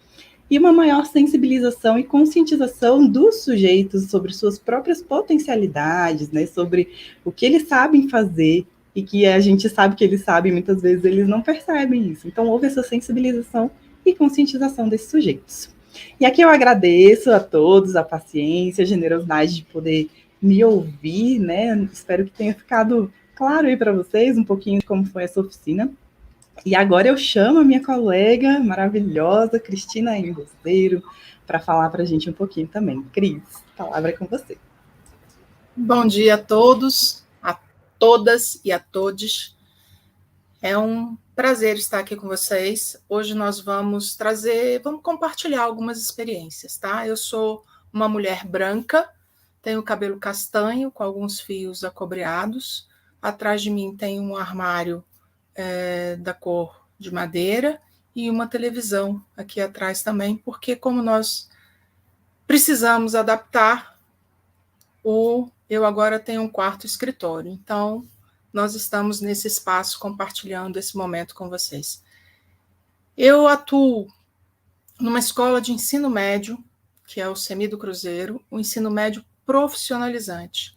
E uma maior sensibilização e conscientização dos sujeitos sobre suas próprias potencialidades, né, sobre o que eles sabem fazer e que a gente sabe que eles sabem, muitas vezes eles não percebem isso. Então, houve essa sensibilização e conscientização desses sujeitos. E aqui eu agradeço a todos a paciência, a generosidade de poder me ouvir, né? Espero que tenha ficado claro aí para vocês um pouquinho de como foi essa oficina. E agora eu chamo a minha colega maravilhosa, Cristina Roseiro, para falar para a gente um pouquinho também. Cris, a palavra é com você. Bom dia a todos, a todas e a todos. É um prazer estar aqui com vocês. Hoje nós vamos compartilhar algumas experiências, tá? Eu sou uma mulher branca, tenho cabelo castanho com alguns fios acobreados. Atrás de mim tem um armário da cor de madeira e uma televisão aqui atrás também, porque como nós precisamos adaptar, eu agora tenho um quarto escritório, então nós estamos nesse espaço compartilhando esse momento com vocês. Eu atuo numa escola de ensino médio, que é o CEMI do Cruzeiro, o ensino médio profissionalizante.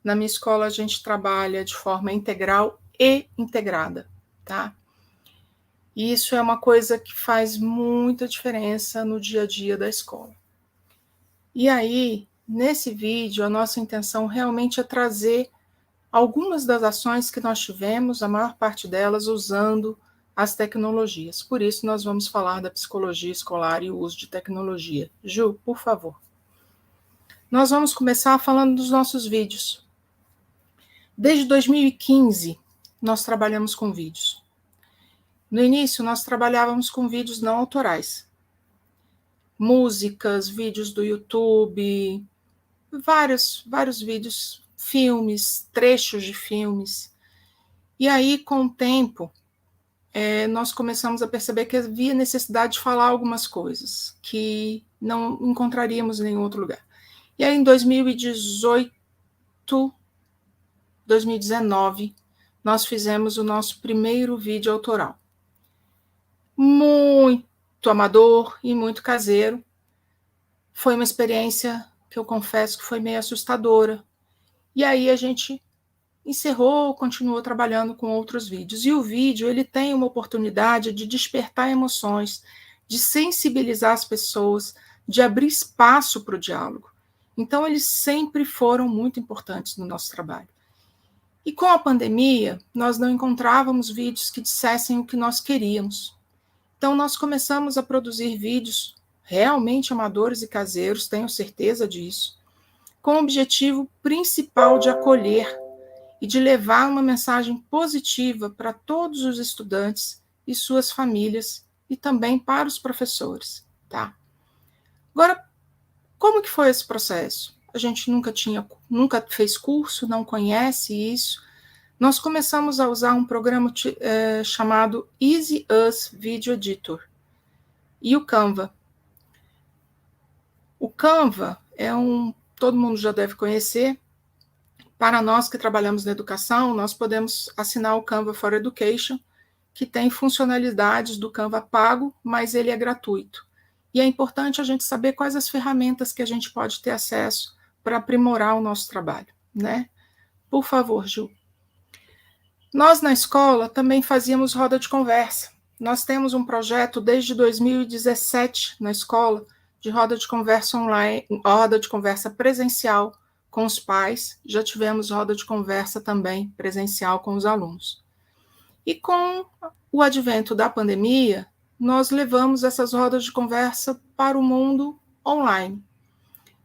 Na minha escola a gente trabalha de forma integral e integrada, tá? E isso é uma coisa que faz muita diferença no dia a dia da escola. E aí, nesse vídeo, a nossa intenção realmente é trazer algumas das ações que nós tivemos, a maior parte delas usando as tecnologias. Por isso, nós vamos falar da psicologia escolar e o uso de tecnologia. Ju, por favor. Nós vamos começar falando dos nossos vídeos. Desde 2015, nós trabalhamos com vídeos. No início, nós trabalhávamos com vídeos não autorais. Músicas, vídeos do YouTube, vários vídeos, filmes, trechos de filmes. E aí, com o tempo, nós começamos a perceber que havia necessidade de falar algumas coisas que não encontraríamos em nenhum outro lugar. E aí, em 2018, 2019, nós fizemos o nosso primeiro vídeo autoral. Muito amador e muito caseiro. Foi uma experiência que eu confesso que foi meio assustadora. E aí a gente encerrou, continuou trabalhando com outros vídeos. E o vídeo, ele tem uma oportunidade de despertar emoções, de sensibilizar as pessoas, de abrir espaço para o diálogo. Então, eles sempre foram muito importantes no nosso trabalho. E com a pandemia, nós não encontrávamos vídeos que dissessem o que nós queríamos. Então, nós começamos a produzir vídeos realmente amadores e caseiros, tenho certeza disso, com o objetivo principal de acolher e de levar uma mensagem positiva para todos os estudantes e suas famílias e também para os professores, tá? Agora, como que foi esse processo? A gente nunca fez curso, não conhece isso. Nós começamos a usar um programa chamado Easy Us Video Editor e o Canva. O Canva todo mundo já deve conhecer. Para nós que trabalhamos na educação, nós podemos assinar o Canva for Education, que tem funcionalidades do Canva pago, mas ele é gratuito. E é importante a gente saber quais as ferramentas que a gente pode ter acesso para aprimorar o nosso trabalho, né? Por favor, Ju. Nós, na escola, também fazíamos roda de conversa. Nós temos um projeto desde 2017 na escola de roda de conversa online, roda de conversa presencial com os pais. Já tivemos roda de conversa também presencial com os alunos. E com o advento da pandemia, nós levamos essas rodas de conversa para o mundo online.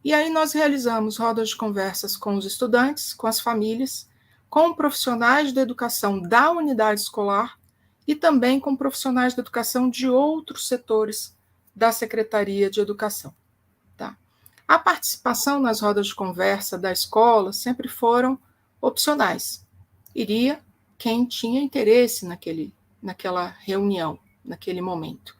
E aí nós realizamos rodas de conversas com os estudantes, com as famílias, com profissionais da educação da unidade escolar e também com profissionais da educação de outros setores da Secretaria de Educação. Tá? A participação nas rodas de conversa da escola sempre foram opcionais. Iria quem tinha interesse naquela reunião, naquele momento.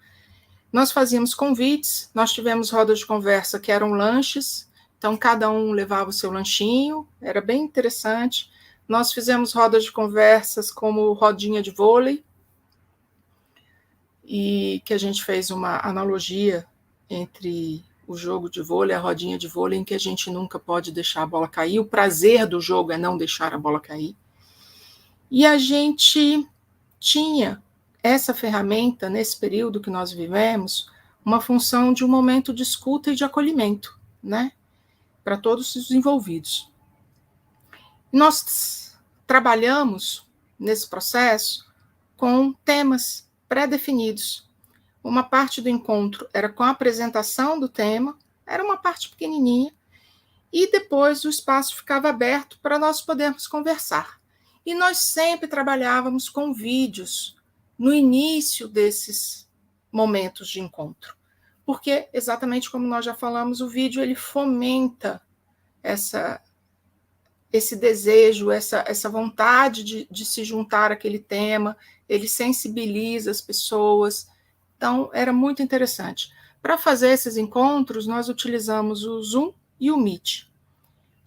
Nós fazíamos convites, nós tivemos rodas de conversa que eram lanches, então cada um levava o seu lanchinho, era bem interessante. Nós fizemos rodas de conversas como rodinha de vôlei, e que a gente fez uma analogia entre o jogo de vôlei e a rodinha de vôlei, em que a gente nunca pode deixar a bola cair, o prazer do jogo é não deixar a bola cair. E a gente tinha essa ferramenta, nesse período que nós vivemos, uma função de um momento de escuta e de acolhimento, né, para todos os envolvidos. Nós trabalhamos nesse processo com temas pré-definidos. Uma parte do encontro era com a apresentação do tema, era uma parte pequenininha, e depois o espaço ficava aberto para nós podermos conversar. E nós sempre trabalhávamos com vídeos no início desses momentos de encontro, porque, exatamente como nós já falamos, o vídeo ele fomenta esse desejo, essa vontade de se juntar àquele tema, ele sensibiliza as pessoas, então era muito interessante. Para fazer esses encontros, nós utilizamos o Zoom e o Meet.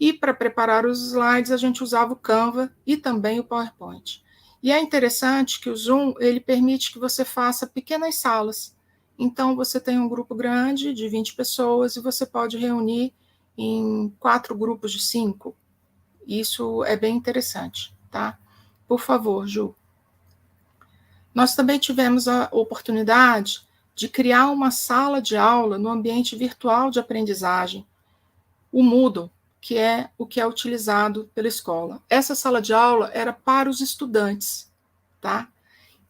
E para preparar os slides, a gente usava o Canva e também o PowerPoint. E é interessante que o Zoom, ele permite que você faça pequenas salas. Então, você tem um grupo grande de 20 pessoas e você pode reunir em 4 grupos de 5. Isso é bem interessante, tá? Por favor, Ju. Nós também tivemos a oportunidade de criar uma sala de aula no ambiente virtual de aprendizagem, o Moodle, que é o que é utilizado pela escola. Essa sala de aula era para os estudantes, tá?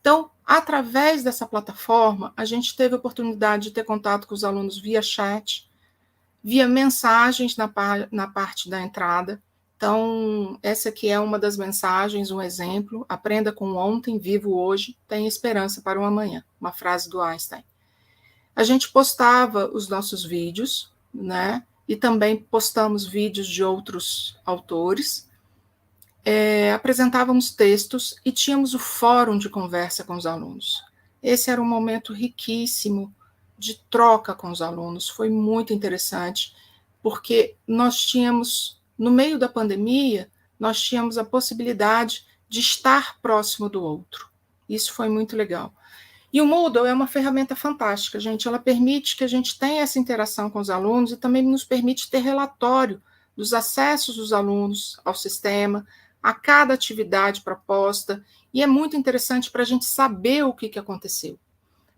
Então, através dessa plataforma, a gente teve a oportunidade de ter contato com os alunos via chat, via mensagens na parte da entrada. Então, essa aqui é uma das mensagens, um exemplo. Aprenda com ontem, vivo hoje, tem esperança para o amanhã. Uma frase do Einstein. A gente postava os nossos vídeos, né? E também postamos vídeos de outros autores. Apresentávamos textos e tínhamos o fórum de conversa com os alunos. Esse era um momento riquíssimo de troca com os alunos. Foi muito interessante, porque nós tínhamos, no meio da pandemia, nós tínhamos a possibilidade de estar próximo do outro. Isso foi muito legal. E o Moodle é uma ferramenta fantástica, gente. Ela permite que a gente tenha essa interação com os alunos e também nos permite ter relatório dos acessos dos alunos ao sistema, a cada atividade proposta. E é muito interessante para a gente saber o que aconteceu.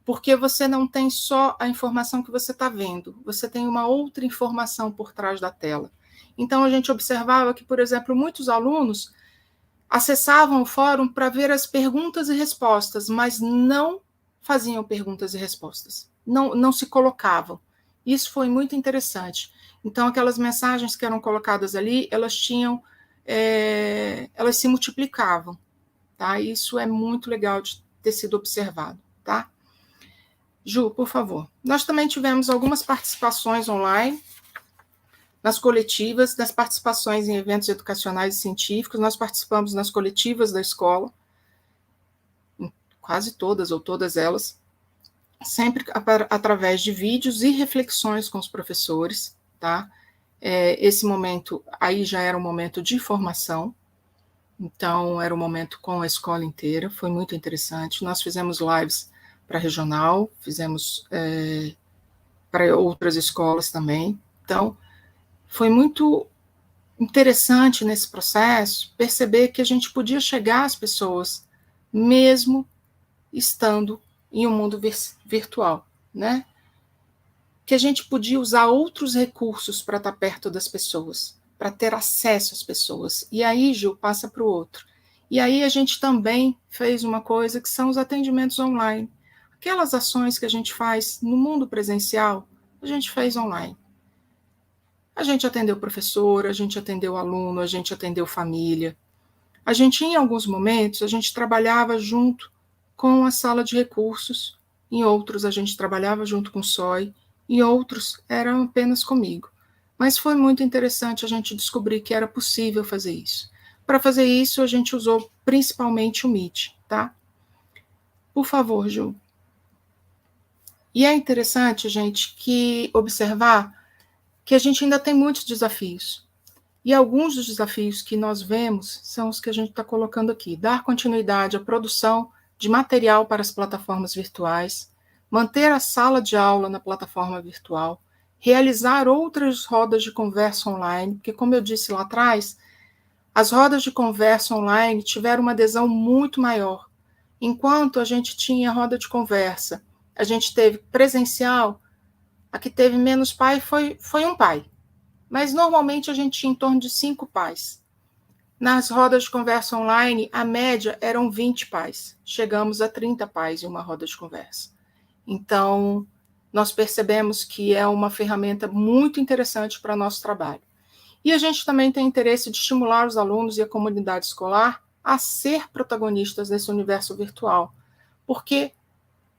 Porque você não tem só a informação que você está vendo, você tem uma outra informação por trás da tela. Então, a gente observava que, por exemplo, muitos alunos acessavam o fórum para ver as perguntas e respostas, mas não faziam perguntas e respostas, não se colocavam. Isso foi muito interessante. Então, aquelas mensagens que eram colocadas ali, elas se multiplicavam. Tá? Isso é muito legal de ter sido observado. Tá? Ju, por favor. Nós também tivemos algumas participações online, nas coletivas, nas participações em eventos educacionais e científicos. Nós participamos nas coletivas da escola, quase todas ou todas elas, sempre através de vídeos e reflexões com os professores, tá? Esse momento aí já era um momento de formação, então era um momento com a escola inteira, foi muito interessante. Nós fizemos lives para a regional, fizemos para outras escolas também, então foi muito interessante nesse processo perceber que a gente podia chegar às pessoas mesmo estando em um mundo virtual, né? Que a gente podia usar outros recursos para estar perto das pessoas, para ter acesso às pessoas. E aí, Gil, passa para o outro. E aí a gente também fez uma coisa que são os atendimentos online. Aquelas ações que a gente faz no mundo presencial, a gente fez online. A gente atendeu professor, a gente atendeu aluno, a gente atendeu família. A gente, em alguns momentos, a gente trabalhava junto com a sala de recursos, em outros a gente trabalhava junto com o SOI, em outros eram apenas comigo. Mas foi muito interessante a gente descobrir que era possível fazer isso. Para fazer isso, a gente usou principalmente o Meet, tá? Por favor, Ju. E é interessante, gente, que observar que a gente ainda tem muitos desafios. E alguns dos desafios que nós vemos são os que a gente está colocando aqui. Dar continuidade à produção de material para as plataformas virtuais, manter a sala de aula na plataforma virtual, realizar outras rodas de conversa online, porque, como eu disse lá atrás, as rodas de conversa online tiveram uma adesão muito maior. Enquanto a gente tinha roda de conversa, a gente teve presencial, a que teve menos pai foi um pai. Mas normalmente a gente tinha em torno de 5 pais. Nas rodas de conversa online, a média eram 20 pais. Chegamos a 30 pais em uma roda de conversa. Então, nós percebemos que é uma ferramenta muito interessante para o nosso trabalho. E a gente também tem interesse de estimular os alunos e a comunidade escolar a ser protagonistas desse universo virtual. Porque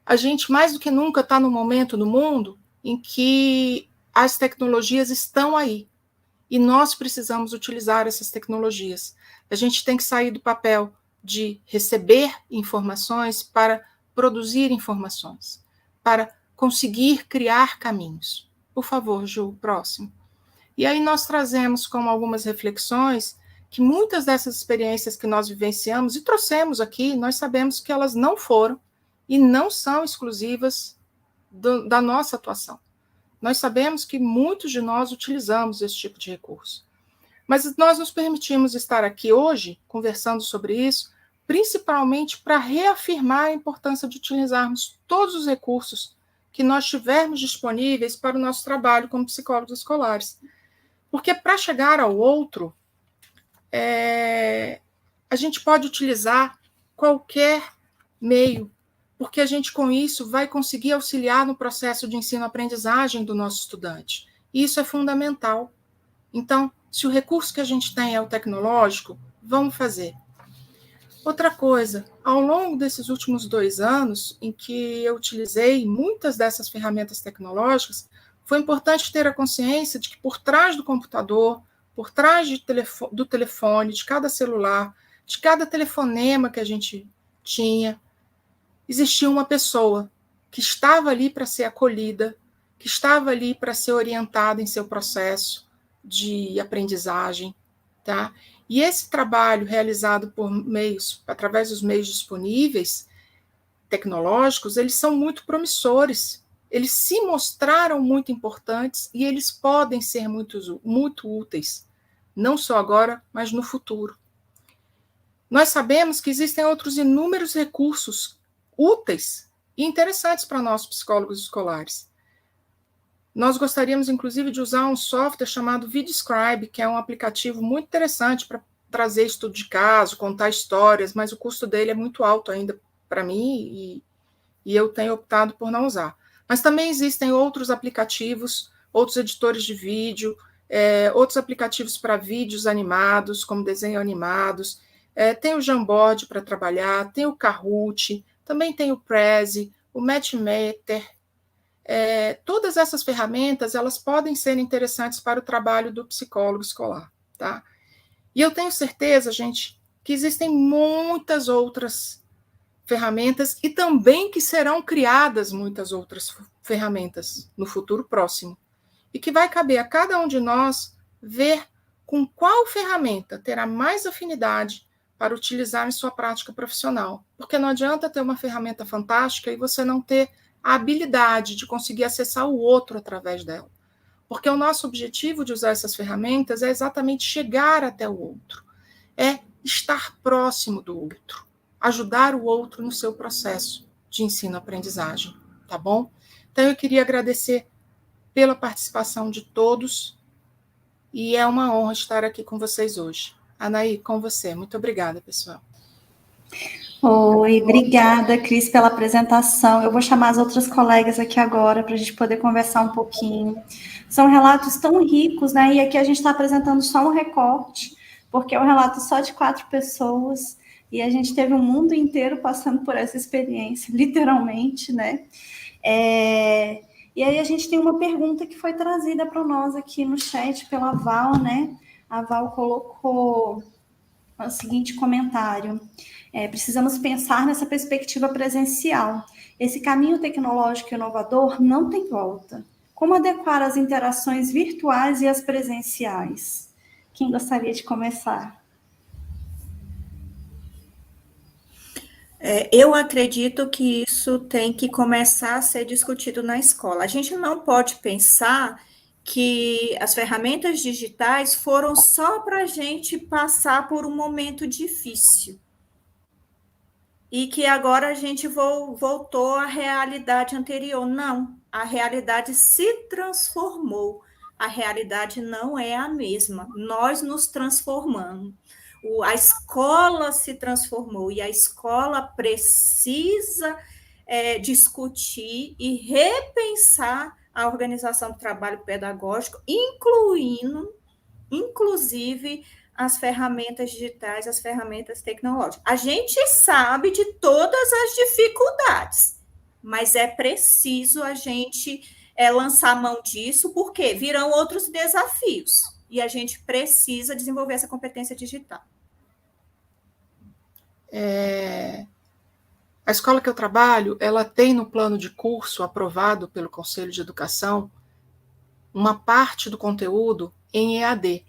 a gente, mais do que nunca, está num momento no mundo em que as tecnologias estão aí. E nós precisamos utilizar essas tecnologias. A gente tem que sair do papel de receber informações para produzir informações, para conseguir criar caminhos. Por favor, Ju, próximo. E aí nós trazemos como algumas reflexões que muitas dessas experiências que nós vivenciamos e trouxemos aqui, nós sabemos que elas não foram e não são exclusivas da nossa atuação. Nós sabemos que muitos de nós utilizamos esse tipo de recurso. Mas nós nos permitimos estar aqui hoje, conversando sobre isso, principalmente para reafirmar a importância de utilizarmos todos os recursos que nós tivermos disponíveis para o nosso trabalho como psicólogos escolares. Porque para chegar ao outro, a gente pode utilizar qualquer meio, porque a gente, com isso, vai conseguir auxiliar no processo de ensino-aprendizagem do nosso estudante. E isso é fundamental. Então, se o recurso que a gente tem é o tecnológico, vamos fazer. Outra coisa, ao longo desses últimos 2 anos, em que eu utilizei muitas dessas ferramentas tecnológicas, foi importante ter a consciência de que por trás do computador, por trás do telefone, de cada celular, de cada telefonema que a gente tinha, existia uma pessoa que estava ali para ser acolhida, que estava ali para ser orientada em seu processo de aprendizagem, tá? E esse trabalho realizado através dos meios disponíveis, tecnológicos, eles são muito promissores, eles se mostraram muito importantes e eles podem ser muito úteis, não só agora, mas no futuro. Nós sabemos que existem outros inúmeros recursos úteis e interessantes para nós, psicólogos escolares. Nós gostaríamos, inclusive, de usar um software chamado VidScribe, que é um aplicativo muito interessante para trazer estudo de caso, contar histórias, mas o custo dele é muito alto ainda para mim e eu tenho optado por não usar. Mas também existem outros aplicativos, outros editores de vídeo, outros aplicativos para vídeos animados, como desenho animados, tem o Jamboard para trabalhar, tem o Kahoot, também tem o Prezi, o Mentimeter. Todas essas ferramentas, elas podem ser interessantes para o trabalho do psicólogo escolar, tá? E eu tenho certeza, gente, que existem muitas outras ferramentas e também que serão criadas muitas outras ferramentas no futuro próximo. E que vai caber a cada um de nós ver com qual ferramenta terá mais afinidade para utilizar em sua prática profissional. Porque não adianta ter uma ferramenta fantástica e você não ter a habilidade de conseguir acessar o outro através dela. Porque o nosso objetivo de usar essas ferramentas é exatamente chegar até o outro, é estar próximo do outro, ajudar o outro no seu processo de ensino-aprendizagem, tá bom? Então, eu queria agradecer pela participação de todos e é uma honra estar aqui com vocês hoje. Anaí, com você. Muito obrigada, pessoal. Oi, obrigada, Cris, pela apresentação. Eu vou chamar as outras colegas aqui agora para a gente poder conversar um pouquinho. São relatos tão ricos, né? E aqui a gente está apresentando só um recorte, porque é um relato só de 4 pessoas, e a gente teve um mundo inteiro passando por essa experiência, literalmente, né? E aí a gente tem uma pergunta que foi trazida para nós aqui no chat pela Val, né? A Val colocou o seguinte comentário: precisamos pensar nessa perspectiva presencial. Esse caminho tecnológico inovador não tem volta. Como adequar as interações virtuais e as presenciais? Quem gostaria de começar? Eu acredito que isso tem que começar a ser discutido na escola. A gente não pode pensar que as ferramentas digitais foram só para a gente passar por um momento difícil e que agora a gente voltou à realidade anterior. Não, a realidade se transformou. A realidade não é a mesma. Nós nos transformamos. A escola se transformou e a escola precisa discutir e repensar a organização do trabalho pedagógico, inclusive as ferramentas digitais, as ferramentas tecnológicas. A gente sabe de todas as dificuldades, mas é preciso a gente lançar mão disso, porque virão outros desafios e a gente precisa desenvolver essa competência digital. A escola que eu trabalho, ela tem no plano de curso aprovado pelo Conselho de Educação uma parte do conteúdo em EAD.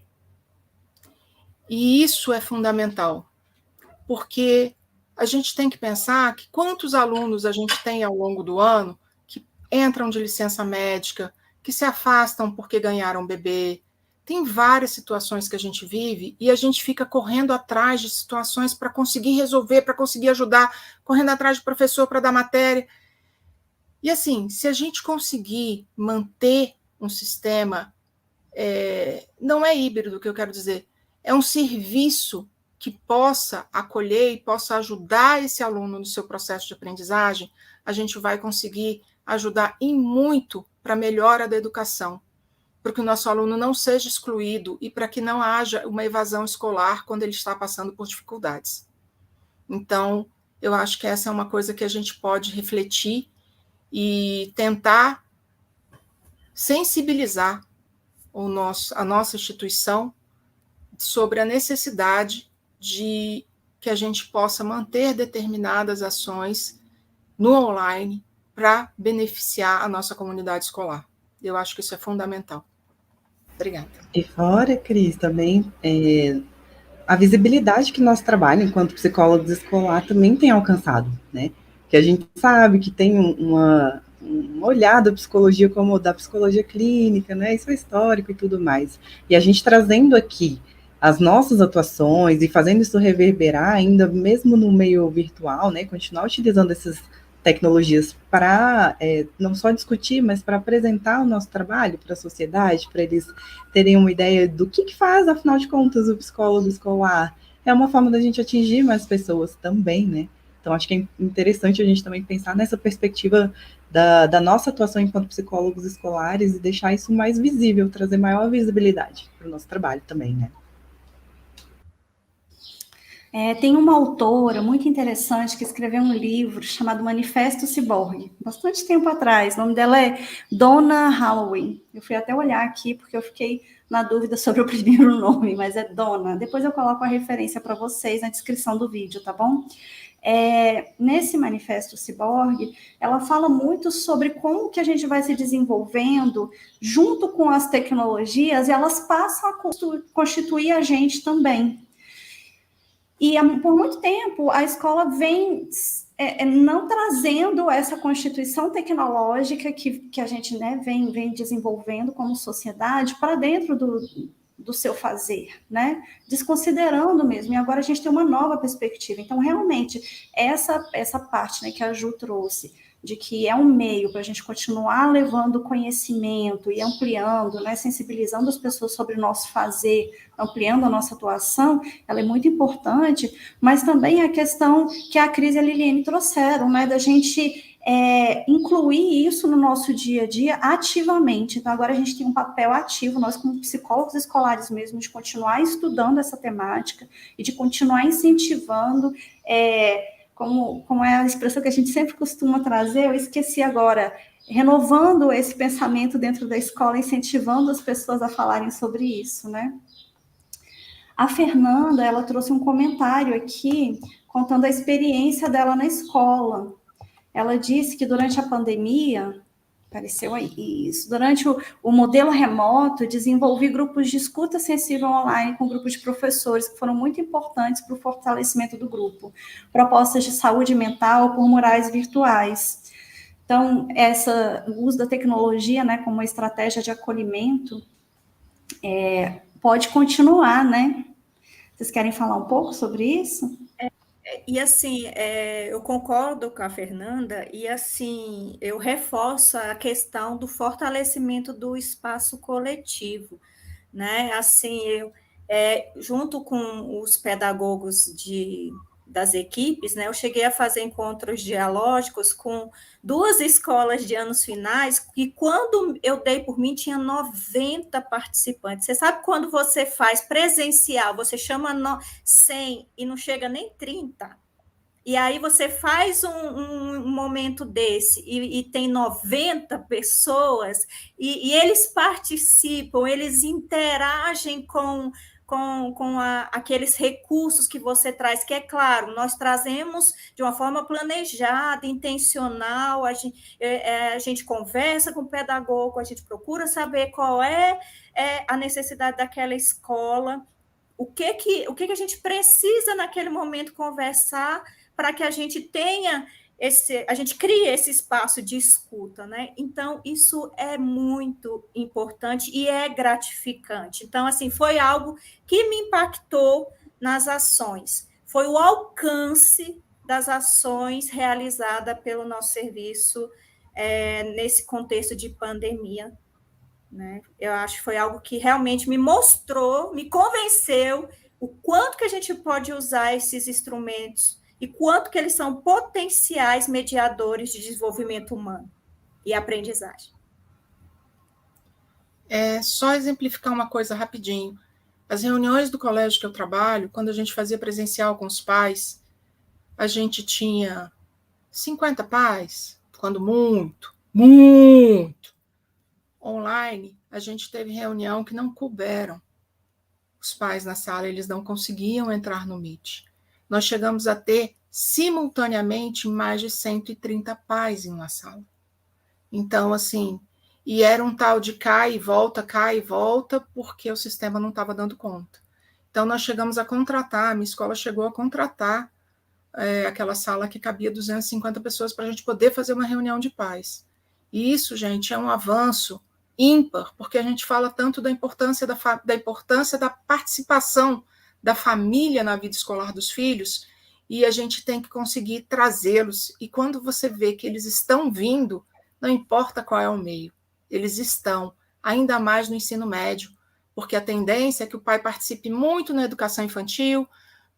E isso é fundamental, porque a gente tem que pensar que quantos alunos a gente tem ao longo do ano que entram de licença médica, que se afastam porque ganharam bebê. Tem várias situações que a gente vive e a gente fica correndo atrás de situações para conseguir resolver, para conseguir ajudar, correndo atrás de professor para dar matéria. E assim, se a gente conseguir manter um sistema, não é híbrido, o que eu quero dizer, é um serviço que possa acolher e possa ajudar esse aluno no seu processo de aprendizagem, a gente vai conseguir ajudar em muito para a melhora da educação, para que o nosso aluno não seja excluído e para que não haja uma evasão escolar quando ele está passando por dificuldades. Então, eu acho que essa é uma coisa que a gente pode refletir e tentar sensibilizar a nossa instituição sobre a necessidade de que a gente possa manter determinadas ações no online para beneficiar a nossa comunidade escolar. Eu acho que isso é fundamental. Obrigada. E fora, Cris, também a visibilidade que nosso trabalho enquanto psicólogos escolar também tem alcançado, né? Que a gente sabe que tem uma olhada da psicologia como da psicologia clínica, né? Isso é histórico e tudo mais. E a gente trazendo aqui as nossas atuações e fazendo isso reverberar ainda mesmo no meio virtual, né? Continuar utilizando essas tecnologias para não só discutir, mas para apresentar o nosso trabalho para a sociedade, para eles terem uma ideia do que faz, afinal de contas, o psicólogo escolar. É uma forma da gente atingir mais pessoas também, né? Então, acho que é interessante a gente também pensar nessa perspectiva da nossa atuação enquanto psicólogos escolares e deixar isso mais visível, trazer maior visibilidade para o nosso trabalho também, né? Tem uma autora muito interessante que escreveu um livro chamado Manifesto Ciborgue, bastante tempo atrás. O nome dela é Donna Haraway. Eu fui até olhar aqui, porque eu fiquei na dúvida sobre o primeiro nome, mas é Donna. Depois eu coloco a referência para vocês na descrição do vídeo, tá bom? Nesse Manifesto Ciborgue, ela fala muito sobre como que a gente vai se desenvolvendo junto com as tecnologias, e elas passam a constituir a gente também. E por muito tempo a escola vem não trazendo essa constituição tecnológica que a gente, né, vem desenvolvendo como sociedade para dentro do seu fazer, né? Desconsiderando mesmo. E agora a gente tem uma nova perspectiva. Então, realmente, essa parte, né, que a Ju trouxe de que é um meio para a gente continuar levando conhecimento e ampliando, né, sensibilizando as pessoas sobre o nosso fazer, ampliando a nossa atuação, ela é muito importante, mas também a questão que a Cris e a Liliane trouxeram, né, da gente incluir isso no nosso dia a dia ativamente. Então, agora a gente tem um papel ativo, nós como psicólogos escolares mesmo, de continuar estudando essa temática e de continuar incentivando, como é a expressão que a gente sempre costuma trazer, eu esqueci agora, renovando esse pensamento dentro da escola, incentivando as pessoas a falarem sobre isso, né? A Fernanda, ela trouxe um comentário aqui, contando a experiência dela na escola. Ela disse que durante a pandemia, apareceu aí, isso, durante o modelo remoto, desenvolvi grupos de escuta sensível online com grupos de professores, que foram muito importantes para o fortalecimento do grupo. Propostas de saúde mental por murais virtuais. Então, o uso da tecnologia, né, como uma estratégia de acolhimento, pode continuar, né? Vocês querem falar um pouco sobre isso? E assim, eu concordo com a Fernanda, e assim, eu reforço a questão do fortalecimento do espaço coletivo, né? Assim, junto com os pedagogos das equipes, né, eu cheguei a fazer encontros dialógicos com 2 escolas de anos finais, e quando eu dei por mim, tinha 90 participantes. Você sabe quando você faz presencial, você chama 100 e não chega nem 30? E aí você faz um momento desse e tem 90 pessoas e eles participam, eles interagem com aqueles recursos que você traz, que é claro, nós trazemos de uma forma planejada, intencional, a gente conversa com o pedagogo, a gente procura saber qual é a necessidade daquela escola, o que a gente precisa naquele momento conversar para que a gente tenha a gente crie esse espaço de escuta, né? Então, isso é muito importante e é gratificante. Então, assim, foi algo que me impactou nas ações. Foi o alcance das ações realizadas pelo nosso serviço nesse contexto de pandemia, né? Eu acho que foi algo que realmente me mostrou, me convenceu o quanto que a gente pode usar esses instrumentos e quanto que eles são potenciais mediadores de desenvolvimento humano e aprendizagem. Só exemplificar uma coisa rapidinho. As reuniões do colégio que eu trabalho, quando a gente fazia presencial com os pais, a gente tinha 50 pais, quando muito. Online, a gente teve reunião que não couberam os pais na sala, eles não conseguiam entrar no Meet. Nós chegamos a ter, simultaneamente, mais de 130 pais em uma sala. Então, assim, e era um tal de cai e volta, porque o sistema não estava dando conta. Então, nós chegamos a contratar, a minha escola chegou a contratar aquela sala que cabia 250 pessoas para a gente poder fazer uma reunião de pais. E isso, gente, é um avanço ímpar, porque a gente fala tanto da importância da participação da família na vida escolar dos filhos, e a gente tem que conseguir trazê-los. E quando você vê que eles estão vindo, não importa qual é o meio, eles estão, ainda mais no ensino médio, porque a tendência é que o pai participe muito na educação infantil,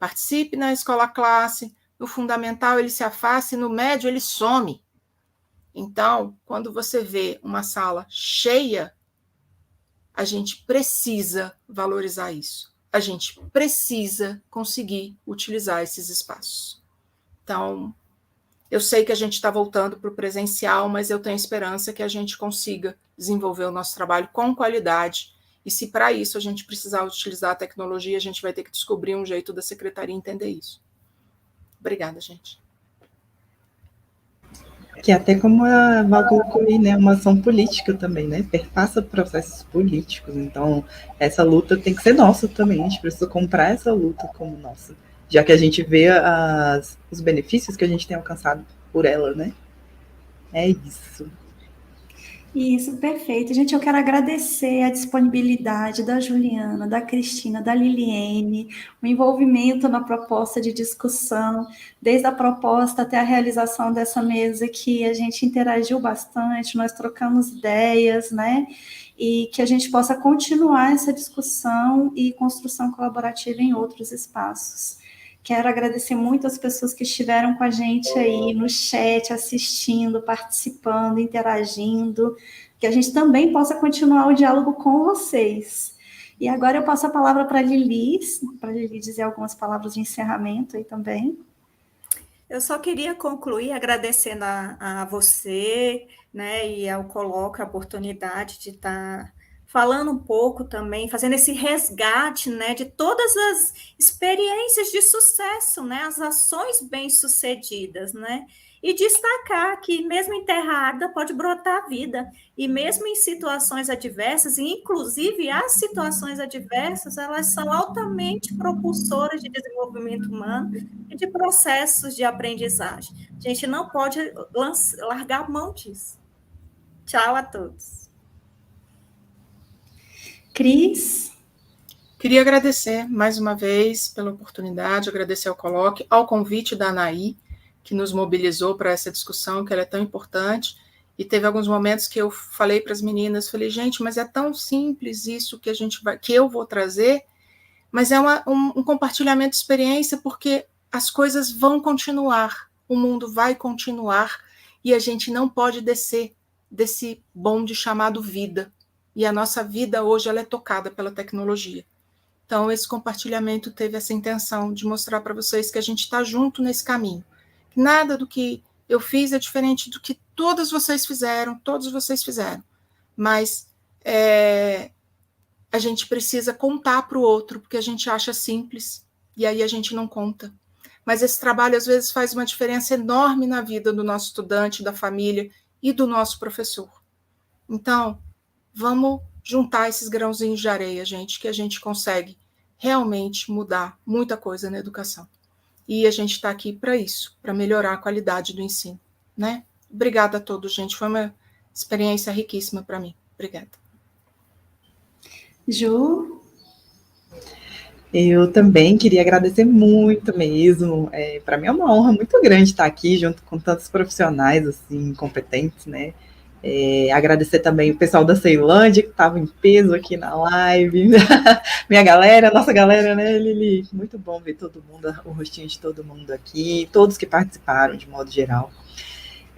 participe na escola-classe, no fundamental ele se afaste, no médio ele some. Então, quando você vê uma sala cheia, a gente precisa valorizar isso. A gente precisa conseguir utilizar esses espaços. Então, eu sei que a gente está voltando para o presencial, mas eu tenho esperança que a gente consiga desenvolver o nosso trabalho com qualidade. E se para isso a gente precisar utilizar a tecnologia, a gente vai ter que descobrir um jeito da secretaria entender isso. Obrigada, gente. Que até como a Val colocou aí, né, uma ação política também, né, perpassa processos políticos, então essa luta tem que ser nossa também, a gente precisa comprar essa luta como nossa, já que a gente vê os benefícios que a gente tem alcançado por ela, né, é isso. Isso, perfeito. Gente, eu quero agradecer a disponibilidade da Juliana, da Cristina, da Liliene, o envolvimento na proposta de discussão, desde a proposta até a realização dessa mesa, que a gente interagiu bastante, nós trocamos ideias, né? E que a gente possa continuar essa discussão e construção colaborativa em outros espaços. Quero agradecer muito as pessoas que estiveram com a gente aí no chat, assistindo, participando, interagindo, que a gente também possa continuar o diálogo com vocês. E agora eu passo a palavra para a Lili dizer algumas palavras de encerramento aí também. Eu só queria concluir agradecendo a você, né, e ao Coloca a oportunidade de estar falando um pouco também, fazendo esse resgate, né, de todas as experiências de sucesso, né, as ações bem-sucedidas, né, e destacar que mesmo enterrada pode brotar vida, e mesmo em situações adversas, e inclusive as situações adversas, elas são altamente propulsoras de desenvolvimento humano e de processos de aprendizagem. A gente não pode largar a mão disso. Tchau a todos. Cris? Queria agradecer mais uma vez pela oportunidade, agradecer ao Coloque, ao convite da Anaí, que nos mobilizou para essa discussão, que ela é tão importante, e teve alguns momentos que eu falei para as meninas, falei, gente, mas é tão simples isso que eu vou trazer, mas é um compartilhamento de experiência, porque as coisas vão continuar, o mundo vai continuar, e a gente não pode descer desse bonde chamado vida, e a nossa vida hoje ela é tocada pela tecnologia. Então, esse compartilhamento teve essa intenção de mostrar para vocês que a gente está junto nesse caminho. Nada do que eu fiz é diferente do que todos vocês fizeram, mas a gente precisa contar para o outro, porque a gente acha simples, e aí a gente não conta. Mas esse trabalho, às vezes, faz uma diferença enorme na vida do nosso estudante, da família e do nosso professor. Então, vamos juntar esses grãozinhos de areia, gente, que a gente consegue realmente mudar muita coisa na educação. E a gente está aqui para isso, para melhorar a qualidade do ensino, né? Obrigada a todos, gente. Foi uma experiência riquíssima para mim. Obrigada. Ju? Eu também queria agradecer muito mesmo. Para mim é uma honra muito grande estar aqui junto com tantos profissionais assim competentes, né? Agradecer também o pessoal da Ceilândia, que estava em peso aqui na live. Minha galera, nossa galera, né, Lili? Muito bom ver todo mundo, o rostinho de todo mundo aqui, todos que participaram de modo geral.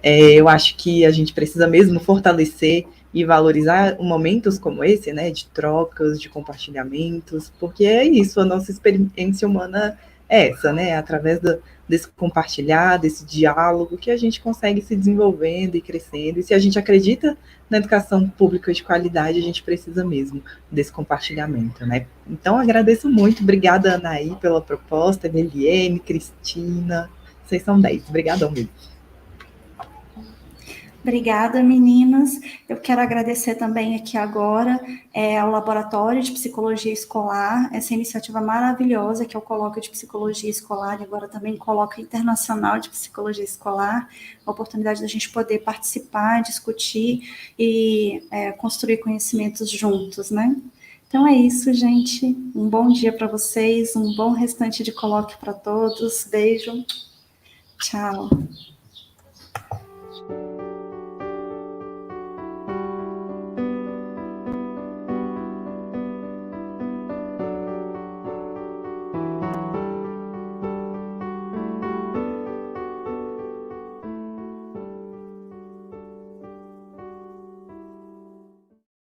Eu acho que a gente precisa mesmo fortalecer e valorizar momentos como esse, né, de trocas, de compartilhamentos, porque é isso, a nossa experiência humana é essa, né, através desse compartilhar, desse diálogo, que a gente consegue se desenvolvendo e crescendo, e se a gente acredita na educação pública de qualidade, a gente precisa mesmo desse compartilhamento, né. Então, agradeço muito, obrigada, Anaí, pela proposta, Eliane, Cristina, vocês são 10, obrigadão mesmo. Obrigada, meninas. Eu quero agradecer também aqui agora ao Laboratório de Psicologia Escolar, essa iniciativa maravilhosa que eu coloco de Psicologia Escolar e agora também coloco Internacional de Psicologia Escolar, a oportunidade da gente poder participar, discutir e construir conhecimentos juntos, né? Então é isso, gente. Um bom dia para vocês, um bom restante de colóquio para todos. Beijo. Tchau.